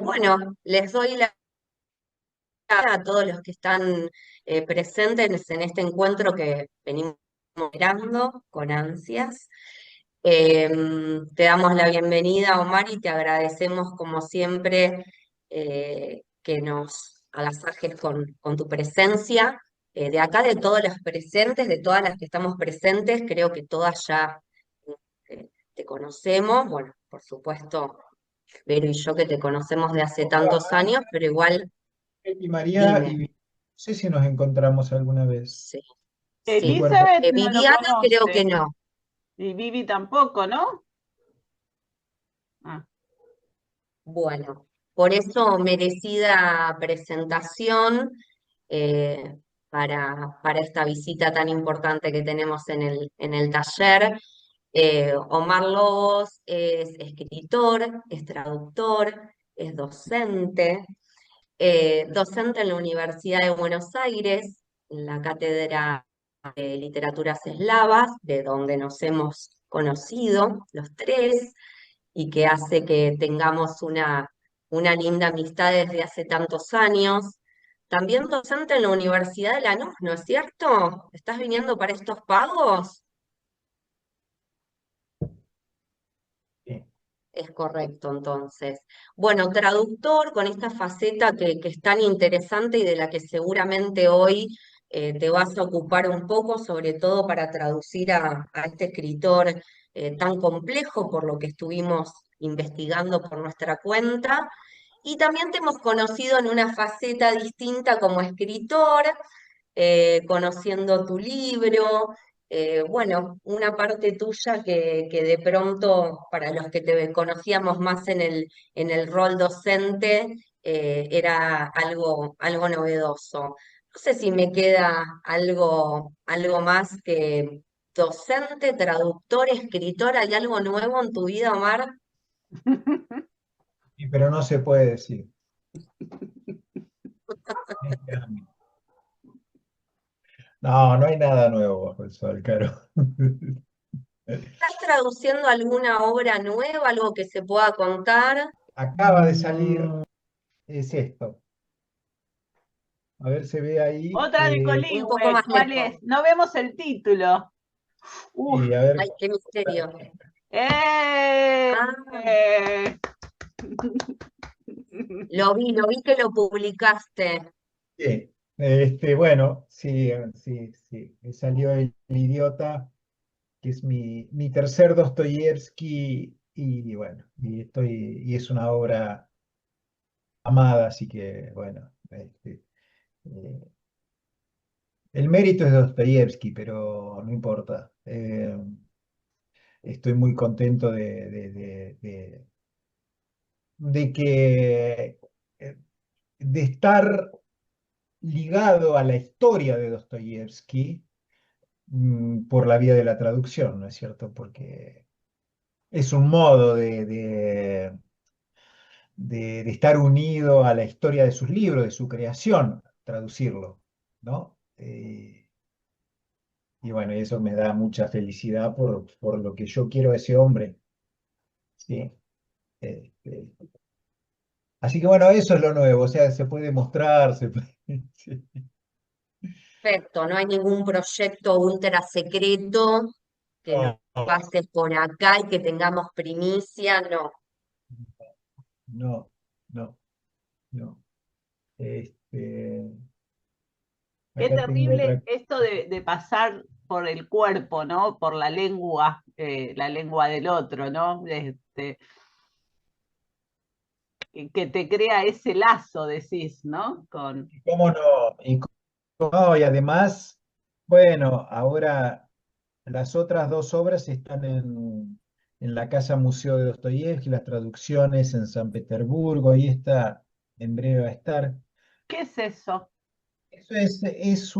Bueno, les doy la a todos los que están presentes en este encuentro que venimos esperando con ansias. Eh, Te damos la bienvenida, Omar, y te agradecemos como siempre que nos agasajes con tu presencia. De acá, de todos los presentes, de todas las que estamos presentes, creo que todas ya te conocemos. Bueno, por supuesto, Vero y yo que te conocemos de hace tantos años, pero igual, Y María, dime. y no sé si nos encontramos alguna vez Sí, de sí. cuerpo. Elizabeth no lo Viviana creo que conoce no. y Vivi tampoco, ¿no? Ah. Bueno, por eso merecida presentación eh, para esta visita tan importante que tenemos en el taller. Omar Lobos es escritor, es traductor, es docente, docente en la Universidad de Buenos Aires, en la Cátedra de Literaturas Eslavas, de donde nos hemos conocido los tres y que hace que tengamos una linda amistad desde hace tantos años. También docente en la Universidad de Lanús, ¿no es cierto? ¿Estás viniendo para estos pagos? Sí. Es correcto, entonces. Bueno, traductor con esta faceta que es tan interesante y de la que seguramente hoy te vas a ocupar un poco, sobre todo para traducir a este escritor tan complejo por lo que estuvimos investigando por nuestra cuenta. Y también te hemos conocido en una faceta distinta como escritor, conociendo tu libro, bueno, una parte tuya que de pronto, para los que te conocíamos más en el rol docente, era algo novedoso. No sé si me queda algo más que docente, traductor, escritor. ¿Hay algo nuevo en tu vida, Omar? Pero no se puede decir en este ámbito. No, no hay nada nuevo bajo el sol, Caro. ¿Estás traduciendo alguna obra nueva, algo que se pueda contar? Acaba de salir, es esto. A ver, se ve ahí. Otra de Un poco Coligüe, más ¿cuál lejos. es? No vemos el título. Uf. Y a ver. Ay, qué misterio. ¡Eh! Ah, lo vi que lo publicaste. Sí. Bueno, sí, sí, sí. Me salió El Idiota, que es mi tercer Dostoyevsky, y bueno, y es una obra amada, así que bueno, eh, el mérito es de Dostoyevsky, pero no importa. Estoy muy contento de que de estar ligado a la historia de Dostoyevsky por la vía de la traducción, ¿no es cierto? Porque es un modo de estar unido a la historia de sus libros, de su creación, traducirlo, ¿no? Y bueno, y eso me da mucha felicidad por lo que yo quiero a ese hombre, ¿sí? Este, así que bueno, eso es lo nuevo, o sea, se puede mostrar, sí. Perfecto, no hay ningún proyecto ultra secreto que nos No, no, pase por acá y que tengamos primicia, no. no, no, no. Este, Qué acá tengo terrible otra. esto de pasar por el cuerpo, ¿no? Por la lengua del otro, ¿no? Que te crea ese lazo, decís, ¿no? Con... ¿Cómo no? No, y además, bueno, ahora las otras dos obras están en la Casa Museo de Dostoyevsky, las traducciones en San Petersburgo, ahí está, en breve va a estar. ¿Qué es eso? Eso es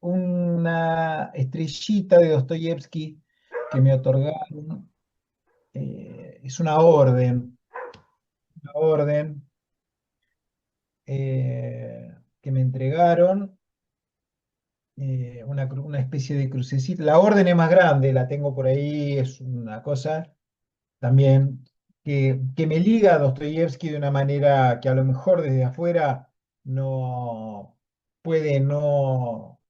una estrellita de Dostoyevsky que me otorgaron. Es una orden que me entregaron, una especie de crucecita. La orden es más grande, la tengo por ahí, es una cosa también. que me liga a Dostoyevsky de una manera que a lo mejor desde afuera no puede no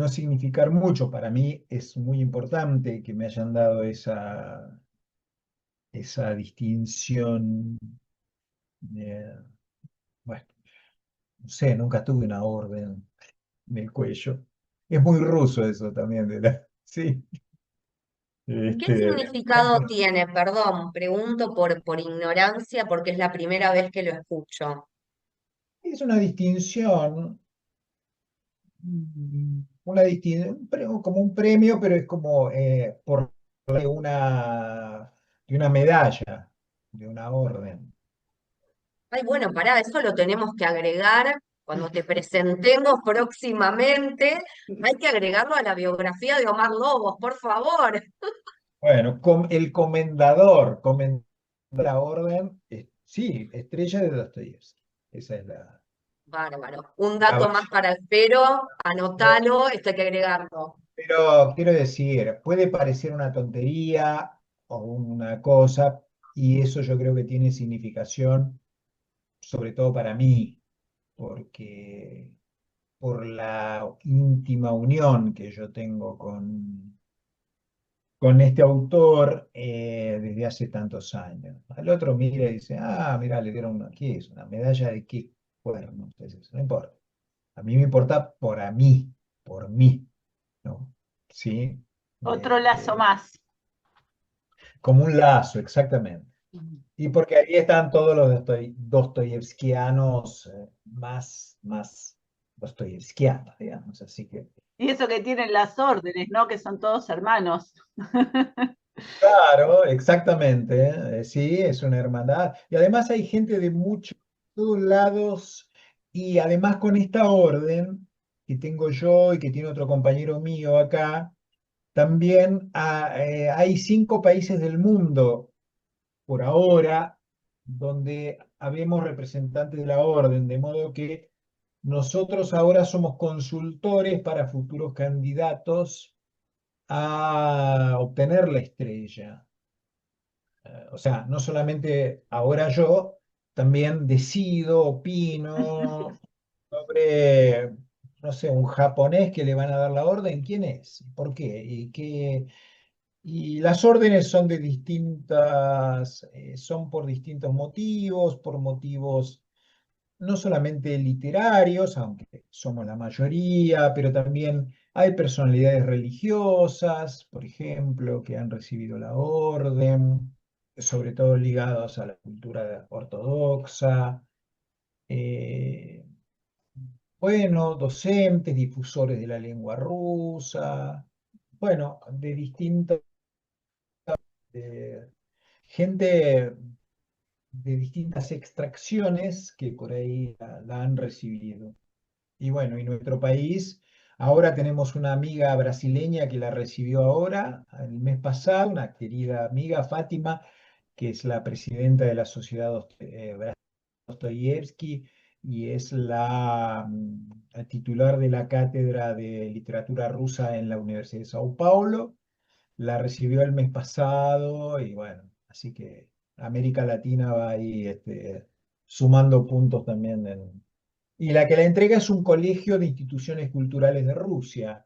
significar mucho. Para mí es muy importante que me hayan dado esa distinción. eh, bueno, no sé, nunca tuve una orden en el cuello. Es muy ruso eso también, sí. ¿Qué Este, significado tiene? Perdón, pregunto por ignorancia porque es la primera vez que lo escucho. es una distinción, una distinción, como un premio, pero es como por de una medalla, de una orden. Ay, bueno, pará, eso lo tenemos que agregar cuando te presentemos próximamente. Hay que agregarlo a la biografía de Omar Lobos, por favor. Bueno, el comendador de la orden, sí, estrella de Dostoyevsky. Esa es Bárbaro. Un la dato base. más para el pero, anotalo, esto hay que agregarlo. Pero quiero decir, puede parecer una tontería o una cosa, y eso yo creo que tiene significación, sobre todo para mí, porque por la íntima unión que yo tengo con este autor desde hace tantos años. Al otro mira y dice, ah, mira, le dieron una, ¿qué es? ¿Una medalla de qué cuerno? Entonces, no importa. A mí me importa por mí, ¿no? ¿Sí? Otro lazo Este, más. como un lazo, exactamente. Y porque ahí están todos los dostoyevskianos más dostoyevskianos, digamos. Así que, Y eso que tienen las órdenes, ¿no? Que son todos hermanos. claro, exactamente. Sí, es una hermandad. Y además hay gente de muchos, todos lados. Y además con esta orden que tengo yo y que tiene otro compañero mío acá, también hay 5 países del mundo por ahora, donde habemos representantes de la orden, de modo que nosotros ahora somos consultores para futuros candidatos a obtener la estrella. O sea, no solamente ahora yo, también decido, opino sobre, no sé, un japonés que le van a dar la orden, ¿quién es? ¿Por qué? Y las órdenes son de son por distintos motivos, por motivos no solamente literarios, aunque somos la mayoría, pero también hay personalidades religiosas, por ejemplo, que han recibido la orden, sobre todo ligados a la cultura ortodoxa. eh, bueno, docentes, difusores de la lengua rusa, bueno, de distintas gente de distintas extracciones que por ahí la han recibido. Y bueno, y nuestro país, ahora tenemos una amiga brasileña que la recibió ahora, el mes pasado, una querida amiga, Fátima, que es la presidenta de la Sociedad Dostoyevsky y es la titular de la Cátedra de Literatura Rusa en la Universidad de Sao Paulo. La recibió el mes pasado y bueno, así que América Latina va ahí sumando puntos también. Y la que la entrega es un colegio de instituciones culturales de Rusia.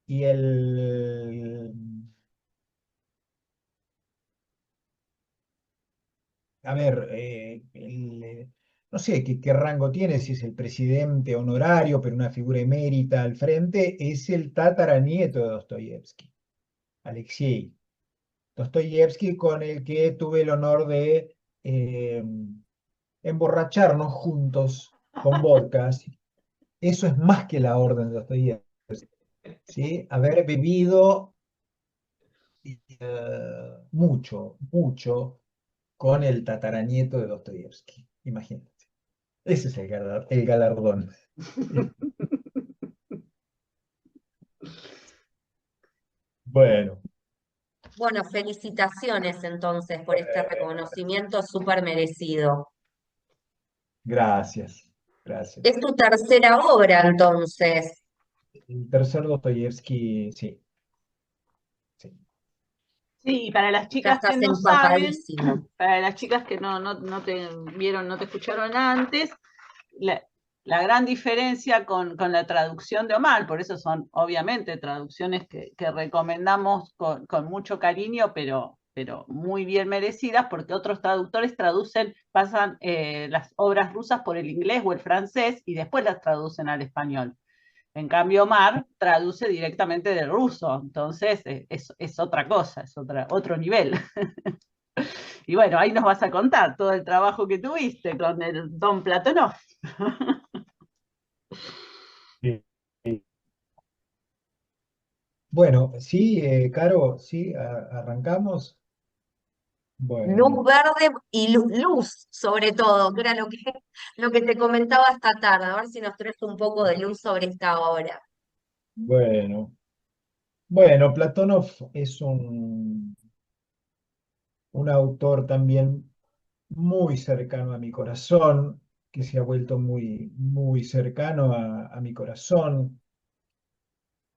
Y a ver, no sé qué rango tiene, si es el presidente honorario, pero una figura emérita al frente, es el tataranieto de Dostoyevsky, Alexei. Dostoyevsky, con el que tuve el honor de emborracharnos juntos con vodkas. Eso es más que la orden de Dostoyevsky, ¿sí? Haber bebido mucho con el tataranieto de Dostoyevsky. Imagínate. Ese es el galardón. Bueno, Bueno, felicitaciones entonces por este bueno, reconocimiento súper merecido. gracias, gracias. Es tu tercera obra entonces. El tercer Dostoyevsky, sí, sí. Sí, y para las Ya chicas que estás no saben, empapadísimo. para las chicas que no te vieron, no te escucharon antes, la, la gran diferencia con la traducción de Omar, por eso son obviamente traducciones que recomendamos con mucho cariño, pero muy bien merecidas, porque otros traductores traducen, pasan las obras rusas por el inglés o el francés y después las traducen al español. En cambio, Omar traduce directamente del ruso, entonces es otra cosa, es otro nivel. Y bueno, ahí nos vas a contar todo el trabajo que tuviste con el Don Platonov. Sí, sí. Bueno, sí, Caro, sí, arrancamos. Luz Bueno, verde y luz, sobre todo, que era lo que te comentaba esta tarde. A ver si nos traes un poco de luz sobre esta obra. bueno, bueno, Platonov es un autor también muy cercano a mi corazón, que se ha vuelto muy, muy cercano a mi corazón.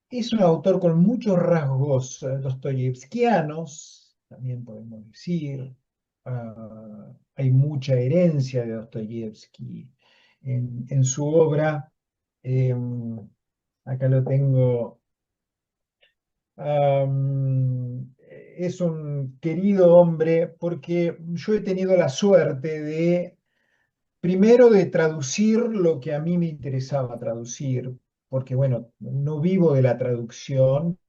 Es un autor con muchos rasgos dostoyevskianos, también podemos decir. Hay mucha herencia de Dostoyevsky en su obra. Em, Acá lo tengo. Es un querido hombre porque yo he tenido la suerte de, primero, de traducir lo que a mí me interesaba traducir, porque bueno, no vivo de la traducción,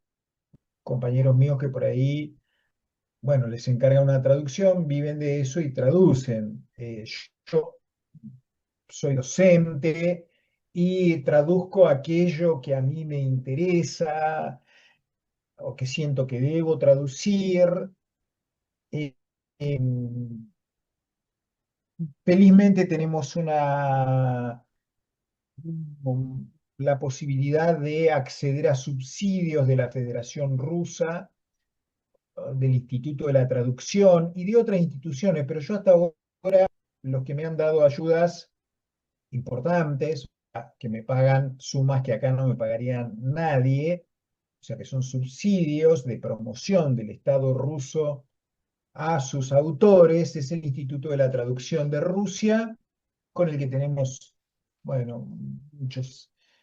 compañeros míos que por ahí, bueno, les encarga una traducción, viven de eso y traducen. Yo soy docente y traduzco aquello que a mí me interesa o que siento que debo traducir. Eh, em, Felizmente tenemos la posibilidad de acceder a subsidios de la Federación Rusa, del Instituto de la Traducción y de otras instituciones, pero yo hasta ahora los que me han dado ayudas importantes, que me pagan sumas que acá no me pagarían nadie, o sea que son subsidios de promoción del Estado ruso a sus autores, es el Instituto de la Traducción de Rusia, con el que tenemos, bueno,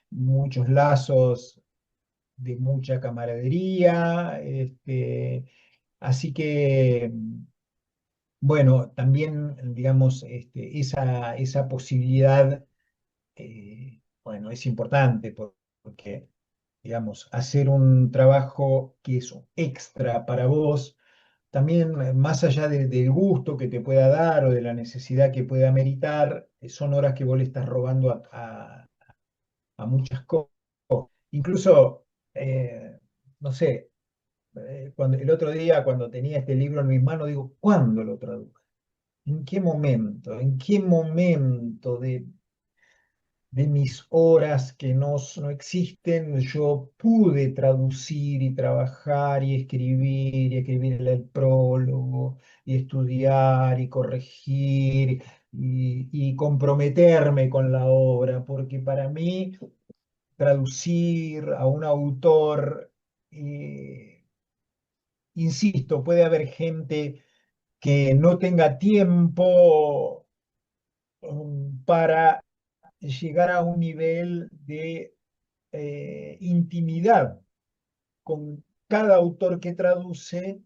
muchos lazos de mucha camaradería, así que, bueno, también, digamos, esa posibilidad, bueno, es importante porque, digamos, hacer un trabajo que es extra para vos, también más allá del gusto que te pueda dar o de la necesidad que pueda meritar, son horas que vos le estás robando a muchas cosas. Incluso, no sé, el otro día cuando tenía este libro en mis manos, digo, ¿cuándo lo traduje? ¿En qué momento? ¿En qué momento de mis horas que no existen, yo pude traducir y trabajar y escribir el prólogo y estudiar y corregir y comprometerme con la obra? Porque para mí traducir a un autor, insisto, puede haber gente que no tenga tiempo para llegar a un nivel de intimidad con cada autor que traduce,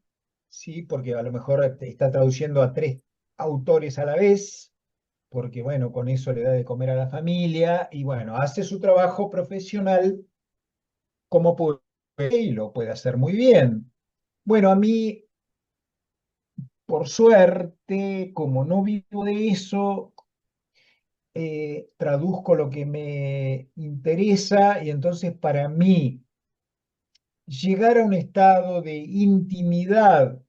¿sí? Porque a lo mejor te está traduciendo a tres autores a la vez, porque bueno, con eso le da de comer a la familia y bueno, hace su trabajo profesional como puede y lo puede hacer muy bien. Bueno, a mí, por suerte, como no vivo de eso, traduzco lo que me interesa y entonces para mí llegar a un estado de intimidad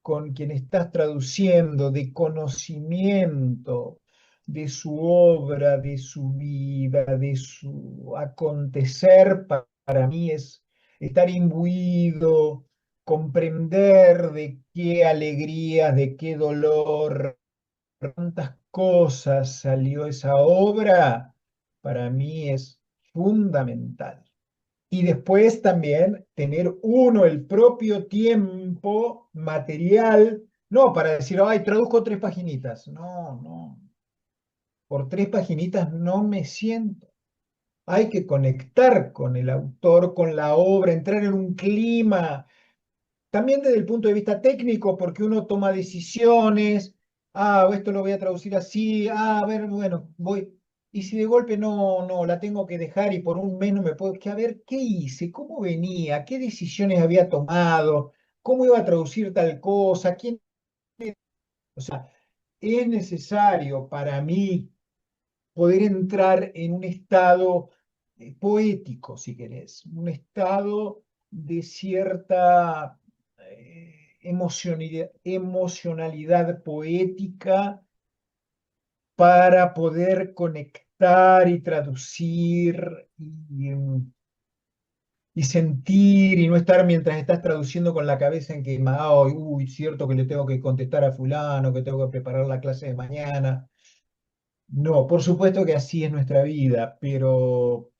con quien estás traduciendo, de conocimiento de su obra, de su vida, de su acontecer, para mí es estar imbuido, comprender de qué alegrías, de qué dolor, tantas cosas salió esa obra, para mí es fundamental. Y después también tener uno el propio tiempo material, no para decir, ay, traduzco 3 paginitas. No, no, por 3 paginitas no me siento. Hay que conectar con el autor, con la obra, entrar en un clima, también desde el punto de vista técnico, porque uno toma decisiones, esto lo voy a traducir así, a ver, bueno, voy. Y si de golpe no, la tengo que dejar y por un mes no me puedo, que a ver, ¿qué hice? ¿Cómo venía? ¿Qué decisiones había tomado? ¿Cómo iba a traducir tal cosa? ¿Quién? O sea, es necesario para mí poder entrar en un estado poético, si querés, un estado de cierta emocionalidad poética para poder conectar y traducir y sentir y no estar mientras estás traduciendo con la cabeza en que, uy, cierto que le tengo que contestar a fulano, que tengo que preparar la clase de mañana. No, por supuesto que así es nuestra vida, pero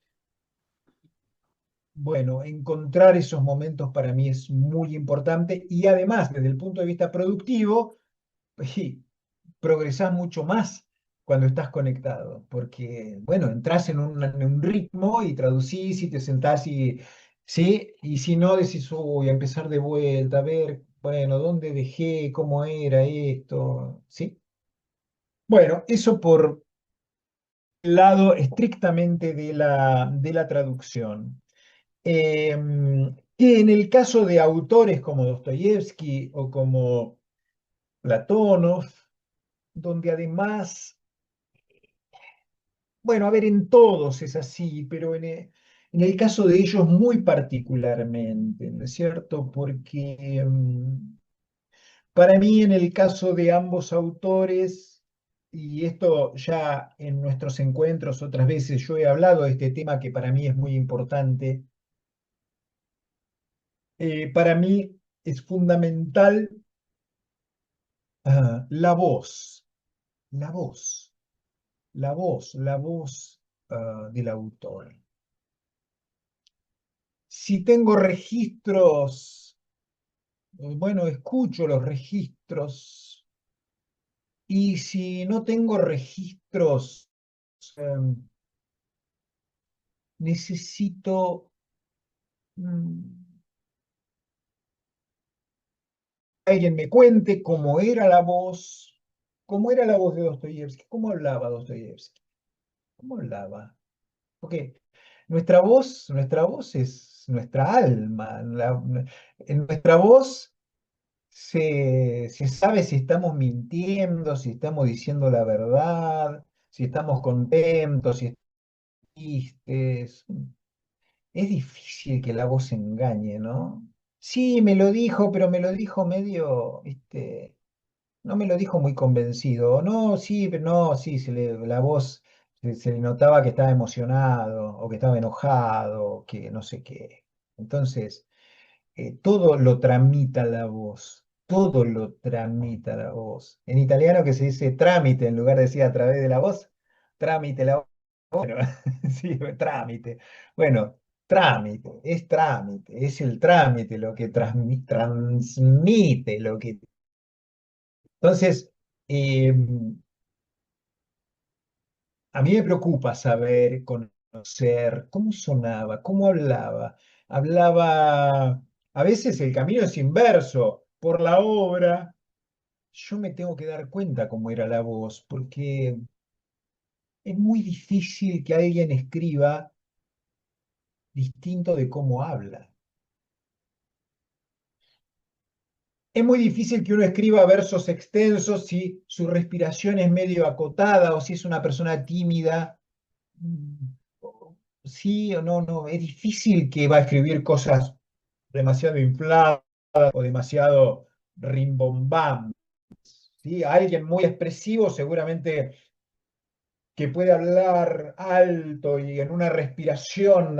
bueno, encontrar esos momentos para mí es muy importante y además, desde el punto de vista productivo, sí, progresás mucho más cuando estás conectado, porque, bueno, entras en un ritmo y traducís y te sentás y, sí, y si no, decís, uy, a empezar de vuelta, a ver, bueno, ¿dónde dejé? ¿Cómo era esto? ¿Sí? Bueno, eso por el lado estrictamente de la traducción. Que en el caso de autores como Dostoyevsky o como Platón, donde además, bueno, a ver, en todos es así, pero en el caso de ellos muy particularmente, ¿no es cierto? Porque para mí en el caso de ambos autores, y esto ya en nuestros encuentros otras veces yo he hablado de este tema que para mí es muy importante, para mí es fundamental la voz, la voz, la voz del autor. Si tengo registros, bueno, escucho los registros y si no tengo registros, eh, necesito mm, que alguien me cuente cómo era la voz de Dostoyevsky, cómo hablaba Dostoyevsky, cómo hablaba. Porque nuestra voz es nuestra alma. En nuestra voz se sabe si estamos mintiendo, si estamos diciendo la verdad, si estamos contentos, si estamos tristes. Es difícil que la voz engañe, ¿no? Sí, me lo dijo, pero me lo dijo medio, no me lo dijo muy convencido. No, sí, pero no, sí, la voz se le notaba que estaba emocionado o que estaba enojado, o que no sé qué. Entonces, todo lo tramita la voz, todo lo tramita la voz. En italiano que se dice trámite en lugar de decir a través de la voz, trámite la voz. Bueno, sí, trámite. Bueno, trámite, es el trámite lo que transmite, lo que entonces, a mí me preocupa saber, conocer cómo sonaba, cómo hablaba. Hablaba, a veces el camino es inverso. Por la obra, yo me tengo que dar cuenta cómo era la voz, porque es muy difícil que alguien escriba distinto de cómo habla. Es muy difícil que uno escriba versos extensos si su respiración es medio acotada o si es una persona tímida. Mm, Sí o no, no, es difícil que va a escribir cosas demasiado infladas o demasiado rimbombantes. ¿Sí? Alguien muy expresivo seguramente que puede hablar alto y en una respiración,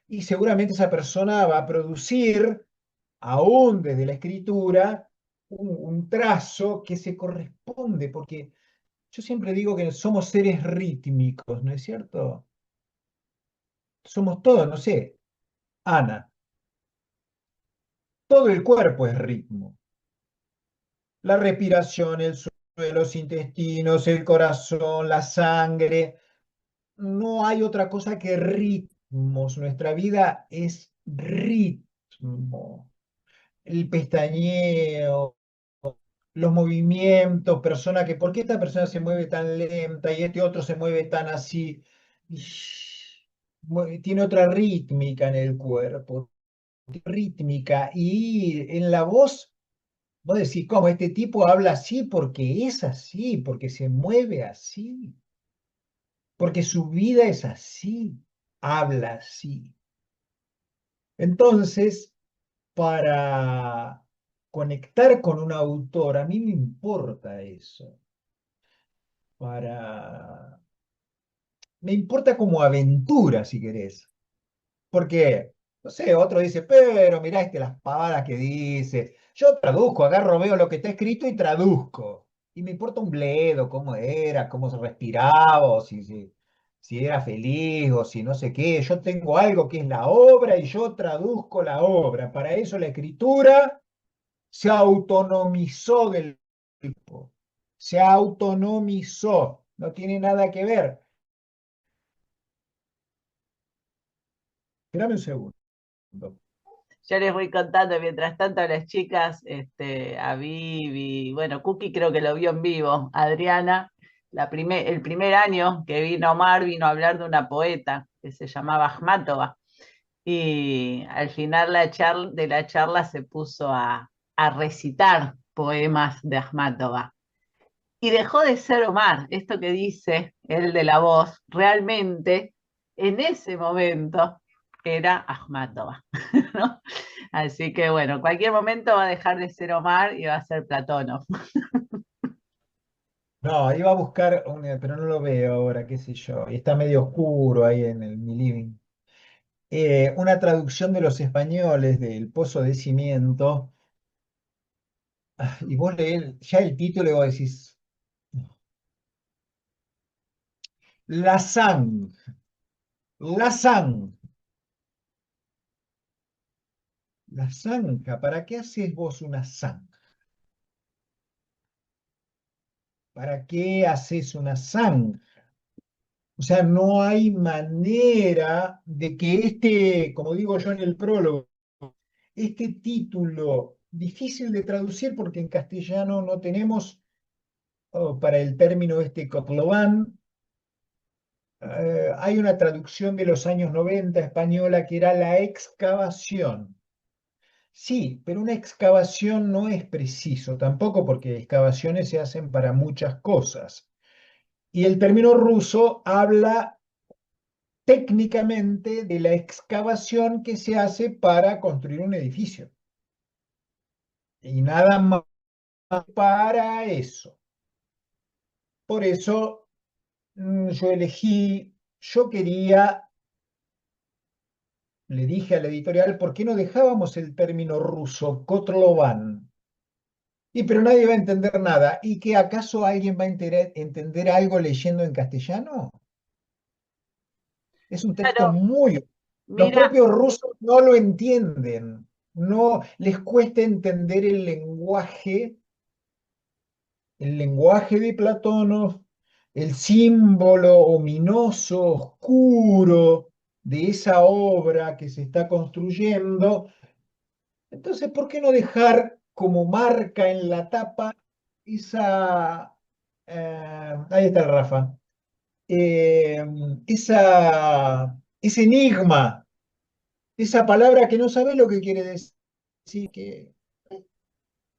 y seguramente esa persona va a producir, aún desde la escritura, un trazo que se corresponde, porque yo siempre digo que somos seres rítmicos, ¿no es cierto? Somos todos, no sé. Ana, todo el cuerpo es ritmo. La respiración, el suelo, los intestinos, el corazón, la sangre. No hay otra cosa que ritmos. Nuestra vida es ritmo. El pestañeo, los movimientos, persona que, ¿por qué esta persona se mueve tan lenta y este otro se mueve tan así? Tiene otra rítmica en el cuerpo, rítmica, y en la voz, vos decís, ¿cómo? Este tipo habla así porque es así, porque se mueve así, porque su vida es así, habla así. Entonces, para conectar con un autor, a mí me importa eso. Para... Me importa como aventura, si querés. Porque, no sé, otro dice, pero mirá las pavadas que dice. Yo traduzco, agarro, veo lo que está escrito y traduzco. Y me importa un bledo, cómo era, cómo se respiraba, o si era feliz, o si no sé qué. Yo tengo algo que es la obra y yo traduzco la obra. Para eso la escritura se autonomizó del tipo. Se autonomizó. No tiene nada que ver. Espérame un segundo. Yo les voy contando mientras tanto a las chicas, a Vivi, bueno, Cookie creo que lo vio en vivo, Adriana, el primer año que vino Omar, vino a hablar de una poeta que se llamaba Akhmatova, y al final de la charla se puso a recitar poemas de Akhmatova. Y dejó de ser Omar, esto que dice él de la voz, realmente en ese momento era Akhmatova, ¿no? Así que bueno, en cualquier momento va a dejar de ser Omar y va a ser Platonov. No, iba a buscar, pero no lo veo ahora, qué sé yo. Y está medio oscuro ahí en mi living. Una traducción de los españoles del Pozo de Cimiento. Y vos lees ya el título y vos decís, la sang, la sang, la zanja. ¿Para qué haces vos una zanja? ¿Para qué haces una zanja? O sea, no hay manera de que como digo yo en el prólogo, este título difícil de traducir porque en castellano no tenemos para el término Cotlobán, hay una traducción de los años 90 española que era la excavación. Sí, pero una excavación no es preciso tampoco porque excavaciones se hacen para muchas cosas. Y el término ruso habla técnicamente de la excavación que se hace para construir un edificio. Y nada más para eso. Por eso yo quería, le dije a la editorial, ¿por qué no dejábamos el término ruso, Kotlovan? Y pero nadie va a entender nada. ¿Y que acaso alguien va a entender algo leyendo en castellano? Es un texto Claro, muy... Los mira, propios rusos no lo entienden. No les cuesta entender el lenguaje de Platón, el símbolo ominoso, oscuro de esa obra que se está construyendo. Entonces, ¿por qué no dejar como marca en la tapa ahí está el Rafa, eh, ese enigma, esa palabra que no sabes lo que quiere decir?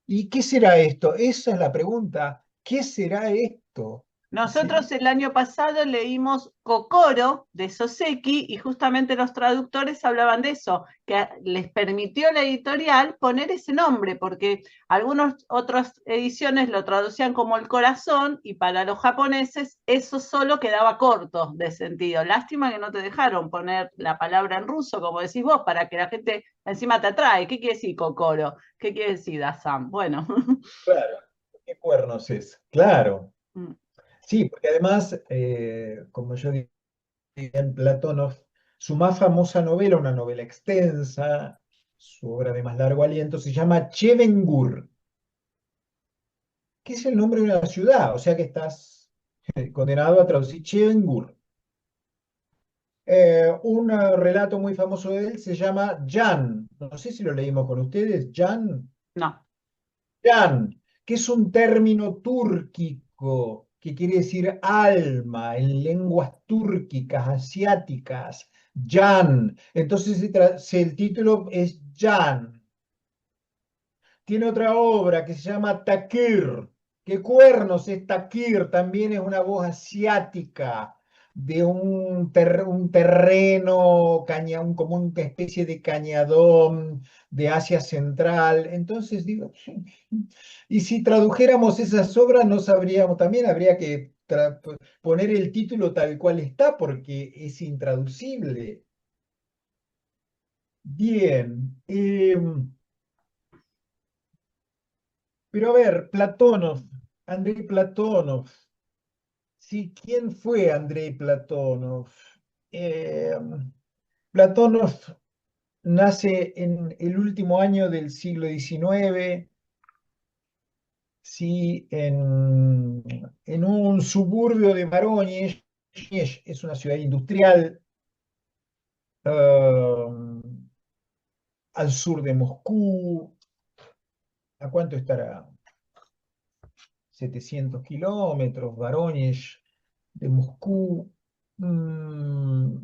¿Y qué será esto? Esa es la pregunta. ¿Qué será esto? nosotros Sí. el año pasado leímos Kokoro de Soseki y justamente los traductores hablaban de eso, que les permitió la editorial poner ese nombre, porque algunas otras ediciones lo traducían como el corazón y para los japoneses eso solo quedaba corto de sentido. Lástima que no te dejaron poner la palabra en ruso, como decís vos, para que la gente encima te atrae. ¿Qué quiere decir Kokoro? ¿Qué quiere decir Dasam? Bueno. Claro. ¿Qué cuernos es? Claro. Sí, porque además, como yo diría en Platonov, Su más famosa novela, una novela extensa, su obra de más largo aliento, se llama Chevengur, que es el nombre de una ciudad, o sea que estás condenado a traducir Chevengur. Un relato muy famoso de él se llama Jan. No sé si lo leímos con ustedes. Jan. No. Jan, que es un término túrquico que quiere decir alma en lenguas túrquicas, asiáticas. Jan. Entonces el título es Jan. Tiene otra obra que se llama Takir. ¿Qué cuernos es Takir? También es una voz asiática de un terreno, como una especie de cañadón de Asia Central. Entonces digo, y si tradujéramos esas obras no sabríamos, también habría que poner el título tal cual está porque es intraducible. Bien. Pero a ver, Platónov, Andrei Platónov, sí, ¿quién fue Andrei Platónov? Eh, Platónov nace en el último año del siglo XIX, sí, en un suburbio de Vorónezh, es una ciudad industrial al sur de Moscú. ¿A cuánto estará? 700 kilómetros, Vorónezh de Moscú. Mm,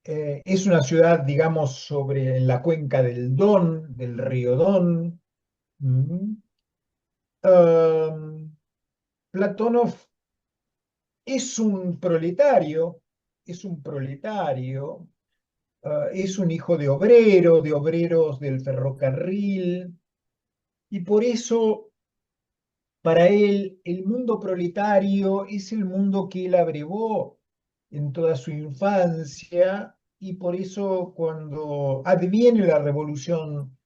es una ciudad, digamos, en la cuenca del Don, del río Don. Mm. Um, Platonov es un proletario, es un hijo de obreros del ferrocarril, y por eso para él, el mundo proletario es el mundo que él abrevó en toda su infancia y por eso cuando adviene la revolución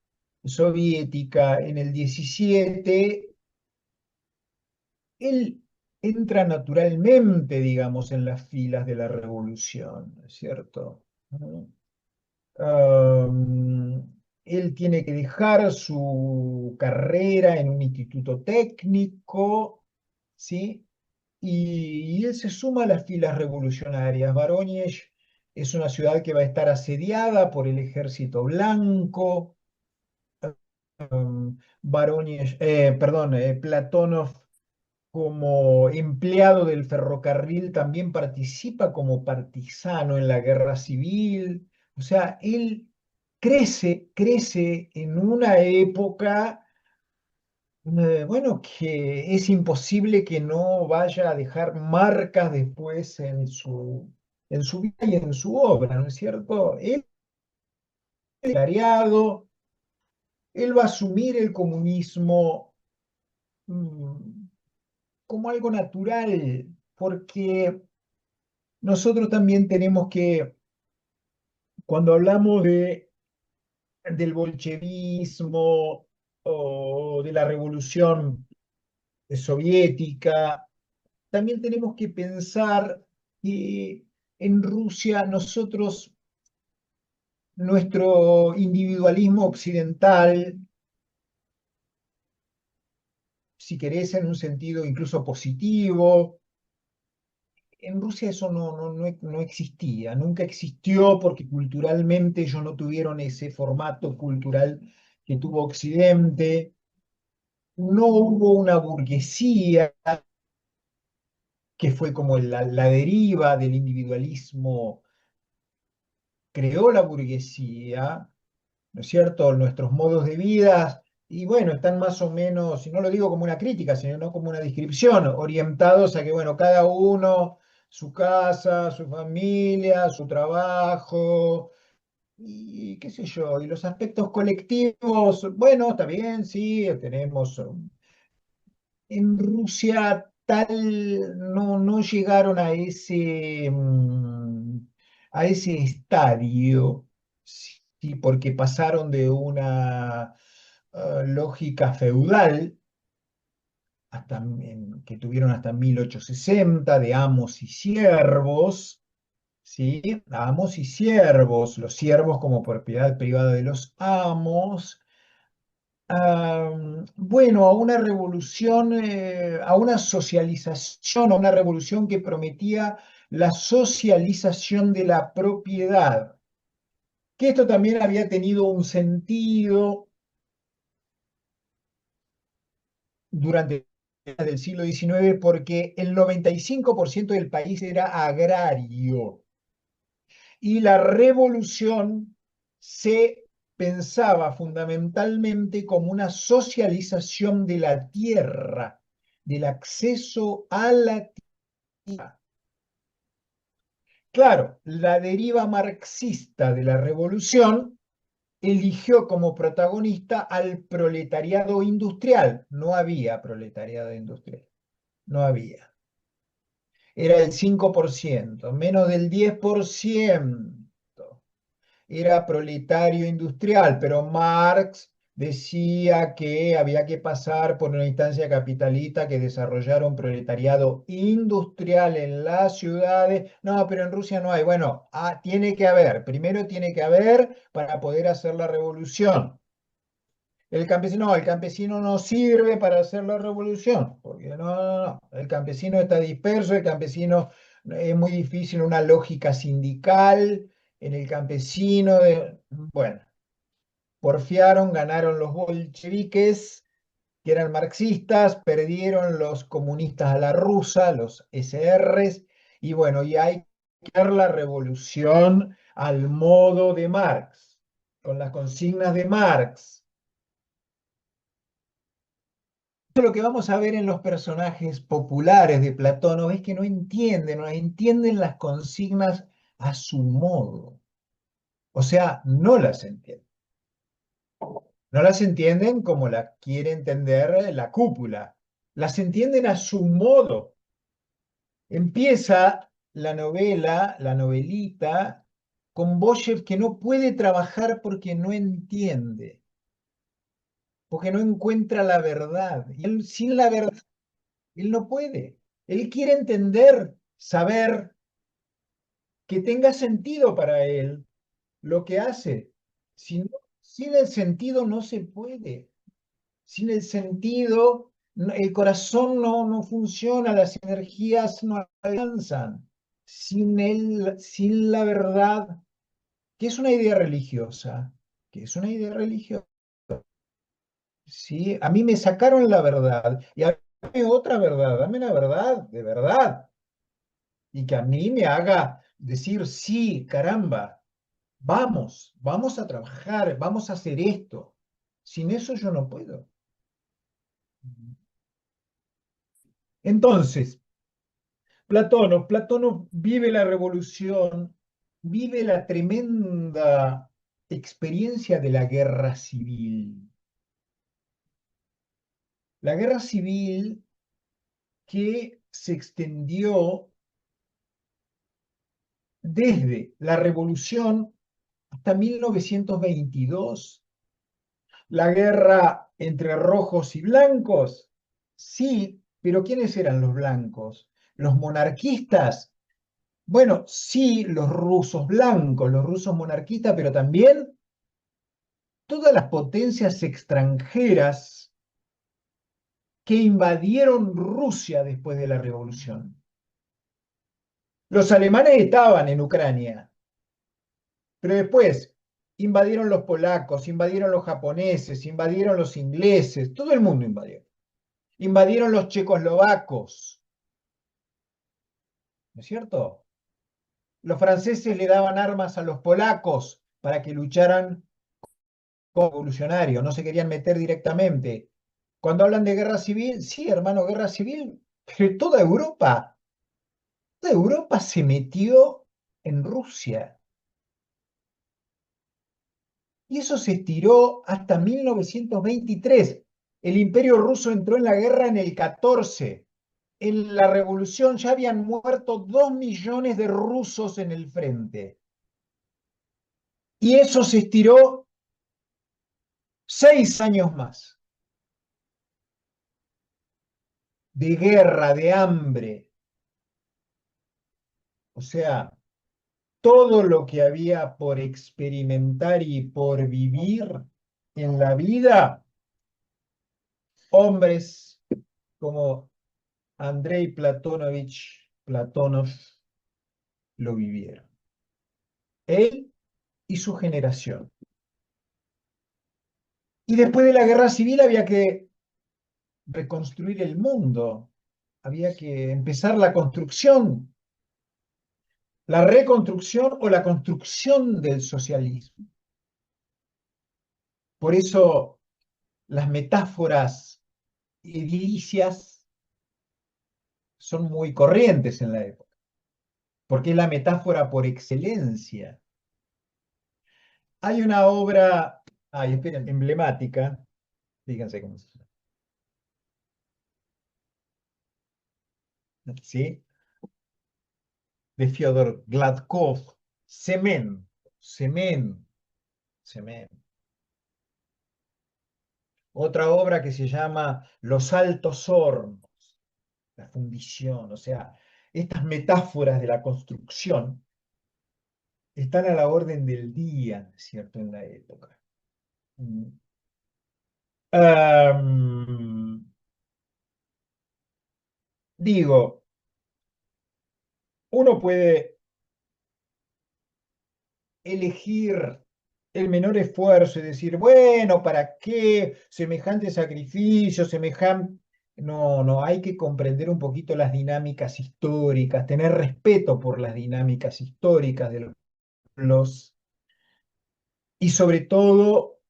soviética en el 17, él entra naturalmente, digamos, en las filas de la revolución, ¿no es cierto? ¿No? Él tiene que dejar su carrera en un instituto técnico, ¿sí? Y él se suma a las filas revolucionarias. Vorónezh es una ciudad que va a estar asediada por el ejército blanco. Platónov, como empleado del ferrocarril, también participa como partisano en la guerra civil. O sea, él crece en una época, bueno, que es imposible que no vaya a dejar marcas después en su vida y en su obra, ¿no es cierto? Él es clareado, él va a asumir el comunismo mm, como algo natural, porque nosotros también tenemos que, cuando hablamos del bolchevismo o de la revolución soviética, también tenemos que pensar que en Rusia nuestro individualismo occidental, si querés en un sentido incluso positivo, en Rusia eso no existía, nunca existió porque culturalmente ellos no tuvieron ese formato cultural que tuvo Occidente, no hubo una burguesía que fue como la deriva del individualismo, creó la burguesía, ¿no es cierto? Nuestros modos de vida, y bueno, están más o menos, y no lo digo como una crítica, sino no como una descripción, orientados a que, bueno, cada uno, su casa, su familia, su trabajo, y qué sé yo, y los aspectos colectivos, bueno, está bien, sí, tenemos en Rusia tal no llegaron a ese estadio, sí, porque pasaron de una lógica feudal que tuvieron hasta 1860, de amos y siervos, ¿sí? Amos y siervos, los siervos como propiedad privada de los amos. Bueno, a una revolución, a una socialización, a una revolución que prometía la socialización de la propiedad, que esto también había tenido un sentido durante el siglo XIX porque el 95% del país era agrario y la revolución se pensaba fundamentalmente como una socialización de la tierra, del acceso a la tierra. Claro, la deriva marxista de la revolución eligió como protagonista al proletariado industrial. No había proletariado industrial, no había. Era el 5%, menos del 10% era proletario industrial, pero Marx decía que había que pasar por una instancia capitalista que desarrollara un proletariado industrial en las ciudades. No, pero en Rusia no hay. Bueno, tiene que haber, primero tiene que haber para poder hacer la revolución. El campesino no sirve para hacer la revolución, porque no. El campesino está disperso, el campesino es muy difícil una lógica sindical en el campesino. Bueno, porfiaron, ganaron los bolcheviques, que eran marxistas, perdieron los comunistas a la rusa, los SRs, y bueno, y hay que dar la revolución al modo de Marx, con las consignas de Marx. Lo que vamos a ver en los personajes populares de Platón es que no entienden las consignas a su modo. O sea, no las entienden. No las entienden como la quiere entender la cúpula. Las entienden a su modo. Empieza la novela, la novelita, con Boshev que no puede trabajar porque no entiende, porque no encuentra la verdad. Y él, sin la verdad, él no puede. Él quiere entender, saber, que tenga sentido para él lo que hace. Sin el sentido no se puede. Sin el sentido, el corazón no funciona, las energías no alcanzan. Sin la verdad, que es una idea religiosa, que es una idea religiosa. ¿Sí? A mí me sacaron la verdad y a mí otra verdad, dame la verdad, de verdad. Y que a mí me haga decir, sí, caramba, vamos a trabajar, vamos a hacer esto. Sin eso yo no puedo. Entonces, Platóno vive la revolución, vive la tremenda experiencia de la guerra civil. La guerra civil que se extendió desde la revolución hasta 1922. La guerra entre rojos y blancos, sí, pero ¿quiénes eran los blancos? ¿Los monarquistas? Bueno, sí, los rusos blancos, los rusos monarquistas, pero también todas las potencias extranjeras que invadieron Rusia después de la revolución. Los alemanes estaban en Ucrania, pero después invadieron los polacos, invadieron los japoneses, invadieron los ingleses, todo el mundo invadió. Invadieron los checoslovacos, ¿no es cierto? Los franceses le daban armas a los polacos para que lucharan como revolucionarios, no se querían meter directamente. Cuando hablan de guerra civil, sí, hermano, guerra civil, pero toda Europa se metió en Rusia. Y eso se estiró hasta 1923. El Imperio Ruso entró en la guerra en el 14. En la revolución ya habían muerto 2 millones de rusos en el frente. Y eso se estiró 6 años más de guerra, de hambre. O sea, todo lo que había por experimentar y por vivir en la vida, hombres como Andrei Platonovich Platonov lo vivieron. Él y su generación. Y después de la guerra civil había que reconstruir el mundo, había que empezar la construcción, la reconstrucción o la construcción del socialismo. Por eso las metáforas edilicias son muy corrientes en la época, porque es la metáfora por excelencia. Hay una obra, esperen, emblemática, fíjense cómo se llama, ¿sí? De Fyodor Gladkov, Cemento, Cemento, Cemento. Otra obra que se llama Los Altos Hornos, la fundición, o sea, estas metáforas de la construcción están a la orden del día, ¿cierto?, en la época. Mm. Digo, uno puede elegir el menor esfuerzo y decir, bueno, ¿para qué semejante sacrificio, semejante... No, no, hay que comprender un poquito las dinámicas históricas, tener respeto por las dinámicas históricas de los... Y sobre todo,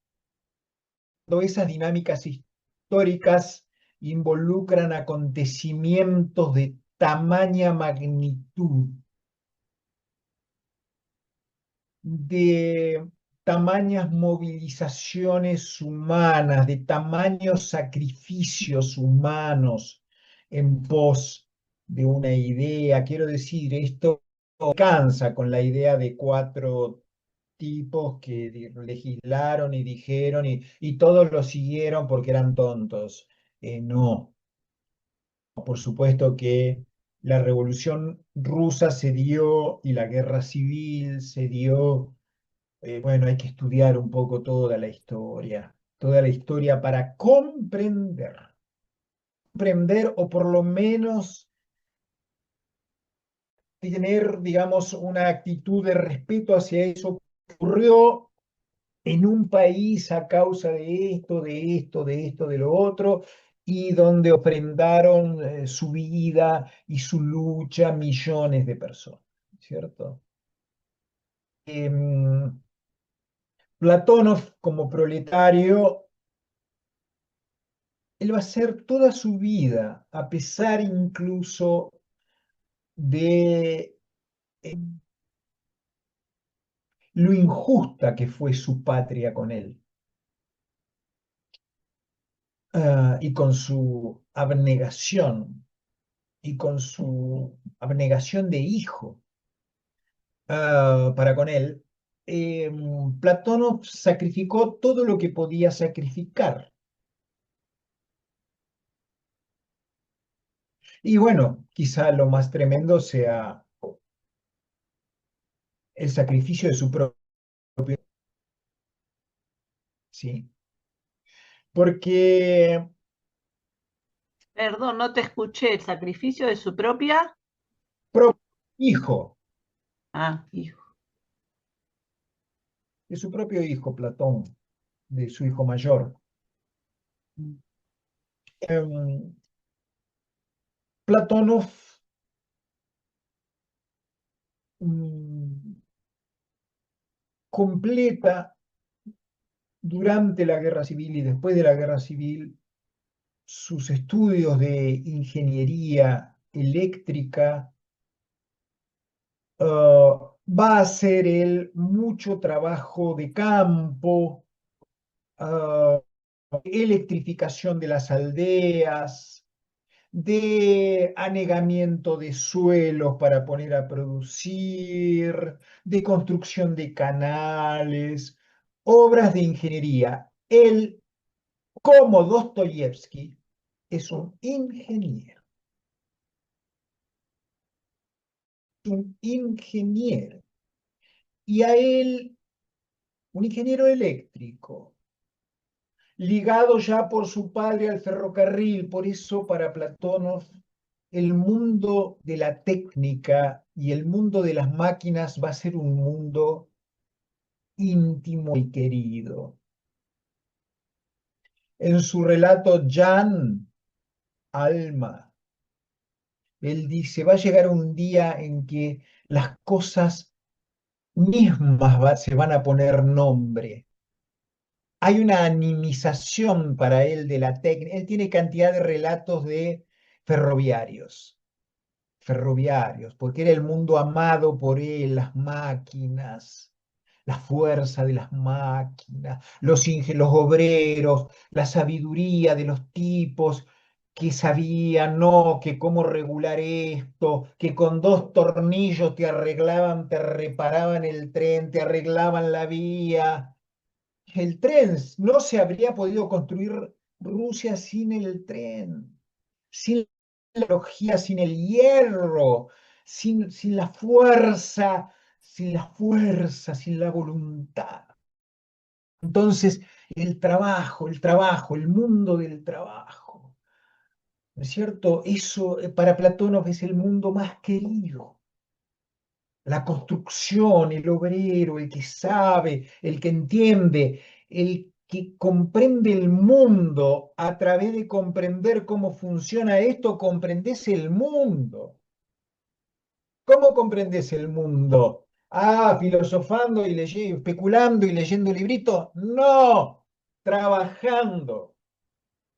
esas dinámicas históricas involucran acontecimientos de tamaña magnitud, de tamañas movilizaciones humanas, de tamaños sacrificios humanos en pos de una idea. Quiero decir, esto alcanza con la idea de cuatro tipos que legislaron y dijeron y todos lo siguieron porque eran tontos. No, por supuesto que la Revolución Rusa se dio y la Guerra Civil se dio. Bueno, hay que estudiar un poco toda la historia para comprender o por lo menos tener, digamos, una actitud de respeto hacia eso que ocurrió en un país a causa de esto, de esto, de esto, de lo otro, y donde ofrendaron su vida y su lucha millones de personas, ¿cierto? Platón como proletario, él va a hacer toda su vida, a pesar incluso de lo injusta que fue su patria con él, y con su abnegación, y con su abnegación de hijo, para con él. Platón sacrificó todo lo que podía sacrificar. Y bueno, quizá lo más tremendo sea el sacrificio de su propio, ¿sí? Porque Perdón, no te escuché. ¿El sacrificio de su propia? propio hijo, Ah, hijo. de su propio hijo, Platón, de su hijo mayor. Em, Platónov mm, completa durante la Guerra Civil y después de la Guerra Civil sus estudios de ingeniería eléctrica. Va a hacer él mucho trabajo de campo, ah, electrificación de las aldeas, de anegamiento de suelos para poner a producir, de construcción de canales, obras de ingeniería. Él, como Dostoyevsky, es un ingeniero. y a él un ingeniero eléctrico, ligado ya por su padre al ferrocarril. Por eso para Platónov el mundo de la técnica y el mundo de las máquinas va a ser un mundo íntimo y querido. En su relato Jan, Alma, él dice, va a llegar un día en que las cosas mismas se van a poner nombre. Hay una animización para él de la técnica. Él tiene cantidad de relatos de ferroviarios, ferroviarios, porque era el mundo amado por él, las máquinas, la fuerza de las máquinas, los obreros, la sabiduría de los tipos que sabían, no, que cómo regular esto, que con dos tornillos te arreglaban, te reparaban el tren, te arreglaban la vía. El tren, no se habría podido construir Rusia sin el tren, sin la tecnología, sin el hierro, sin la fuerza, sin la voluntad. Entonces, el trabajo, el mundo del trabajo, ¿no es cierto? Eso para Platón es el mundo más querido. La construcción, el obrero, el que sabe, el que entiende, el que comprende el mundo a través de comprender cómo funciona esto, comprendes el mundo. ¿Cómo comprendes el mundo? Ah, filosofando y leyendo, especulando y leyendo libritos. No, trabajando.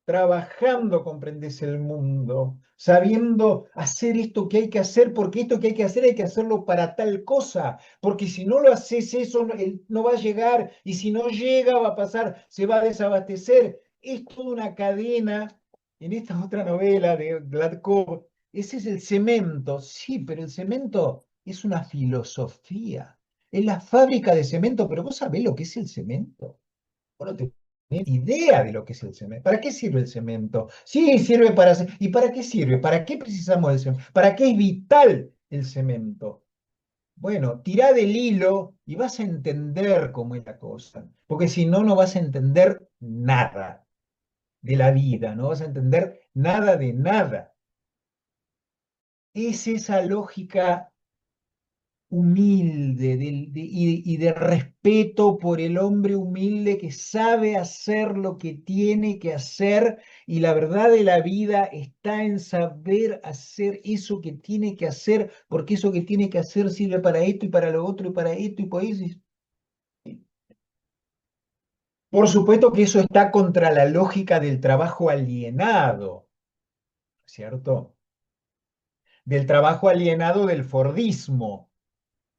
Trabajando comprendes el mundo, sabiendo hacer esto que hay que hacer, porque esto que hay que hacerlo para tal cosa, porque si no lo haces eso, él no va a llegar, y si no llega va a pasar, se va a desabastecer. Es toda una cadena. En esta otra novela de Gladkov, ese es el cemento, sí, pero el cemento es una filosofía, es la fábrica de cemento, pero vos sabés lo que es el cemento. Vos no tenés idea de lo que es el cemento. ¿Para qué sirve el cemento? Sí, sirve para hacer. ¿Y para qué sirve? ¿Para qué precisamos del cemento? ¿Para qué es vital el cemento? Bueno, tirá del hilo y vas a entender cómo es la cosa. Porque si no, no vas a entender nada de la vida, no vas a entender nada de nada. Es esa lógica humilde y de respeto por el hombre humilde que sabe hacer lo que tiene que hacer, y la verdad de la vida está en saber hacer eso que tiene que hacer, porque eso que tiene que hacer sirve para esto y para lo otro y para esto y por eso. Por supuesto que eso está contra la lógica del trabajo alienado, ¿cierto? Del trabajo alienado del Fordismo.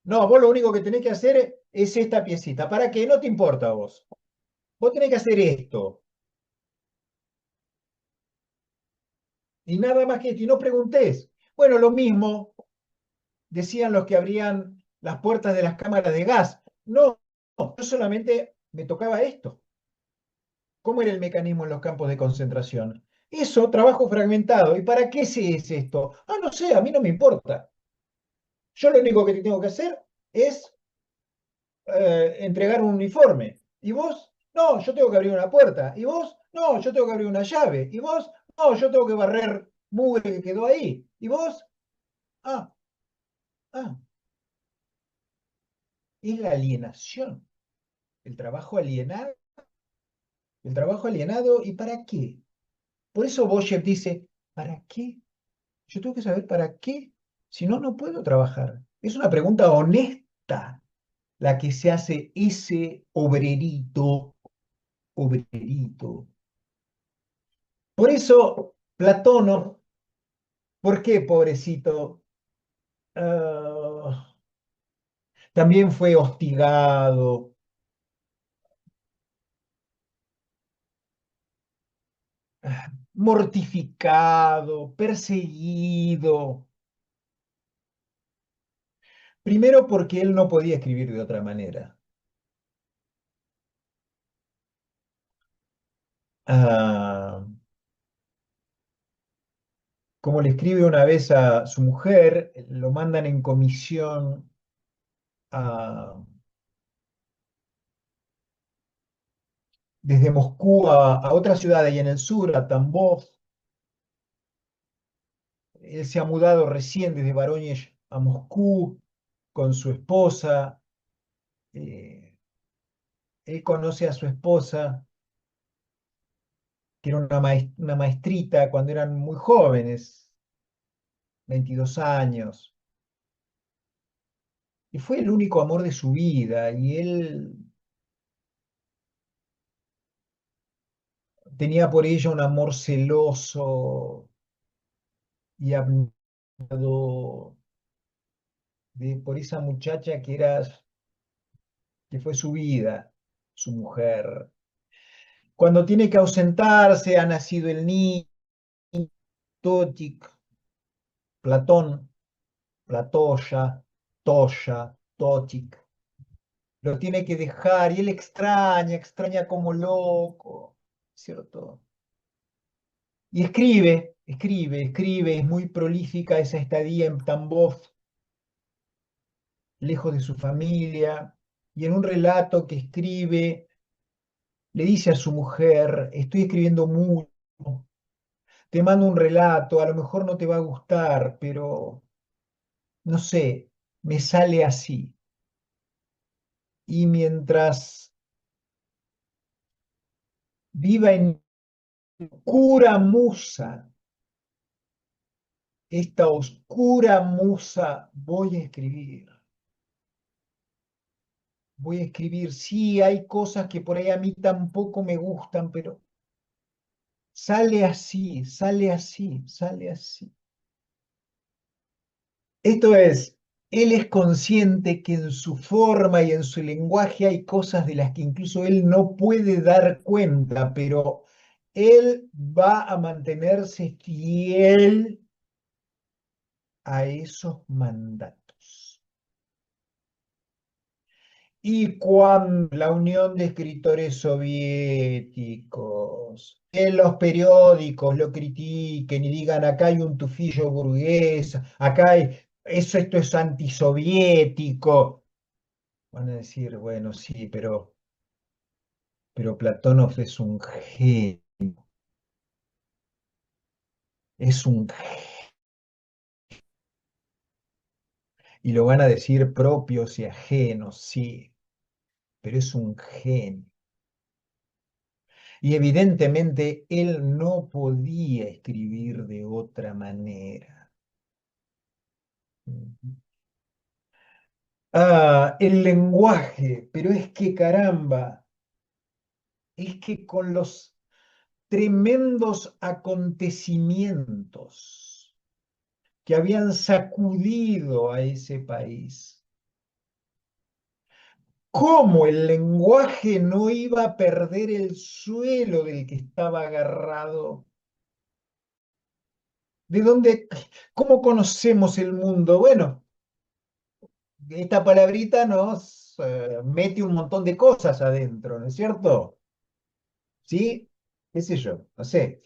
No, vos lo único que tenés que hacer es esta piecita. ¿Para qué? No te importa a vos. Vos tenés que hacer esto. Y nada más que esto. Y no preguntés. Bueno, lo mismo decían los que abrían las puertas de las cámaras de gas. No, yo solamente me tocaba esto. ¿Cómo era el mecanismo en los campos de concentración? Eso, trabajo fragmentado. ¿Y para qué se es esto? Ah, no sé, a mí no me importa. Yo lo único que tengo que hacer es entregar un uniforme. ¿Y vos? No, yo tengo que abrir una puerta. ¿Y vos? No, yo tengo que abrir una llave. ¿Y vos? No, yo tengo que barrer mugre que quedó ahí. ¿Y vos? Ah, ah, es la alienación, el trabajo alienado, el trabajo alienado. ¿Y para qué? Por eso Boschef dice, ¿para qué? Yo tengo que saber para qué. Si no, no puedo trabajar. Es una pregunta honesta la que se hace ese obrerito, obrerito. Por eso, Platóno, ¿por qué, pobrecito? Ah, también fue hostigado, mortificado, perseguido. Primero porque él no podía escribir de otra manera. Ah, como le escribe una vez a su mujer, lo mandan en comisión a desde Moscú a otra ciudad ahí en el sur, a Tambov. Él se ha mudado recién desde Vorónezh a Moscú con su esposa. Él conoce a su esposa, que era una maestrita cuando eran muy jóvenes, 22 años. Y fue el único amor de su vida. Y él tenía por ella un amor celoso y abnegado por esa muchacha que fue su vida, su mujer. Cuando tiene que ausentarse, ha nacido el niño, Totik, Platón, Platoya, Toya, Totik. Lo tiene que dejar y él extraña como loco, ¿cierto? Y escribe, es muy prolífica esa estadía en Tambov, lejos de su familia, y en un relato que escribe, le dice a su mujer, estoy escribiendo mucho, te mando un relato, a lo mejor no te va a gustar, pero no sé, me sale así. Y mientras viva en oscura musa, esta oscura musa, voy a escribir, sí, hay cosas que por ahí a mí tampoco me gustan, pero sale así, sale así, sale así. Esto es, él es consciente que en su forma y en su lenguaje hay cosas de las que incluso él no puede dar cuenta, pero él va a mantenerse fiel a esos mandatos. Y cuando la Unión de Escritores Soviéticos, en los periódicos lo critiquen y digan acá hay un tufillo burgués, acá hay, esto es antisoviético, van a decir, bueno, sí, pero Platónov es un genio, es un genio, y lo van a decir propios y ajenos, sí, pero es un genio. Y evidentemente él no podía escribir de otra manera. El lenguaje, pero es que caramba, es que con los tremendos acontecimientos que habían sacudido a ese país, ¿cómo el lenguaje no iba a perder el suelo del que estaba agarrado? ¿De dónde, cómo conocemos el mundo? Bueno, esta palabrita nos mete un montón de cosas adentro, ¿no es cierto? ¿Sí? ¿Qué sé yo? No sé.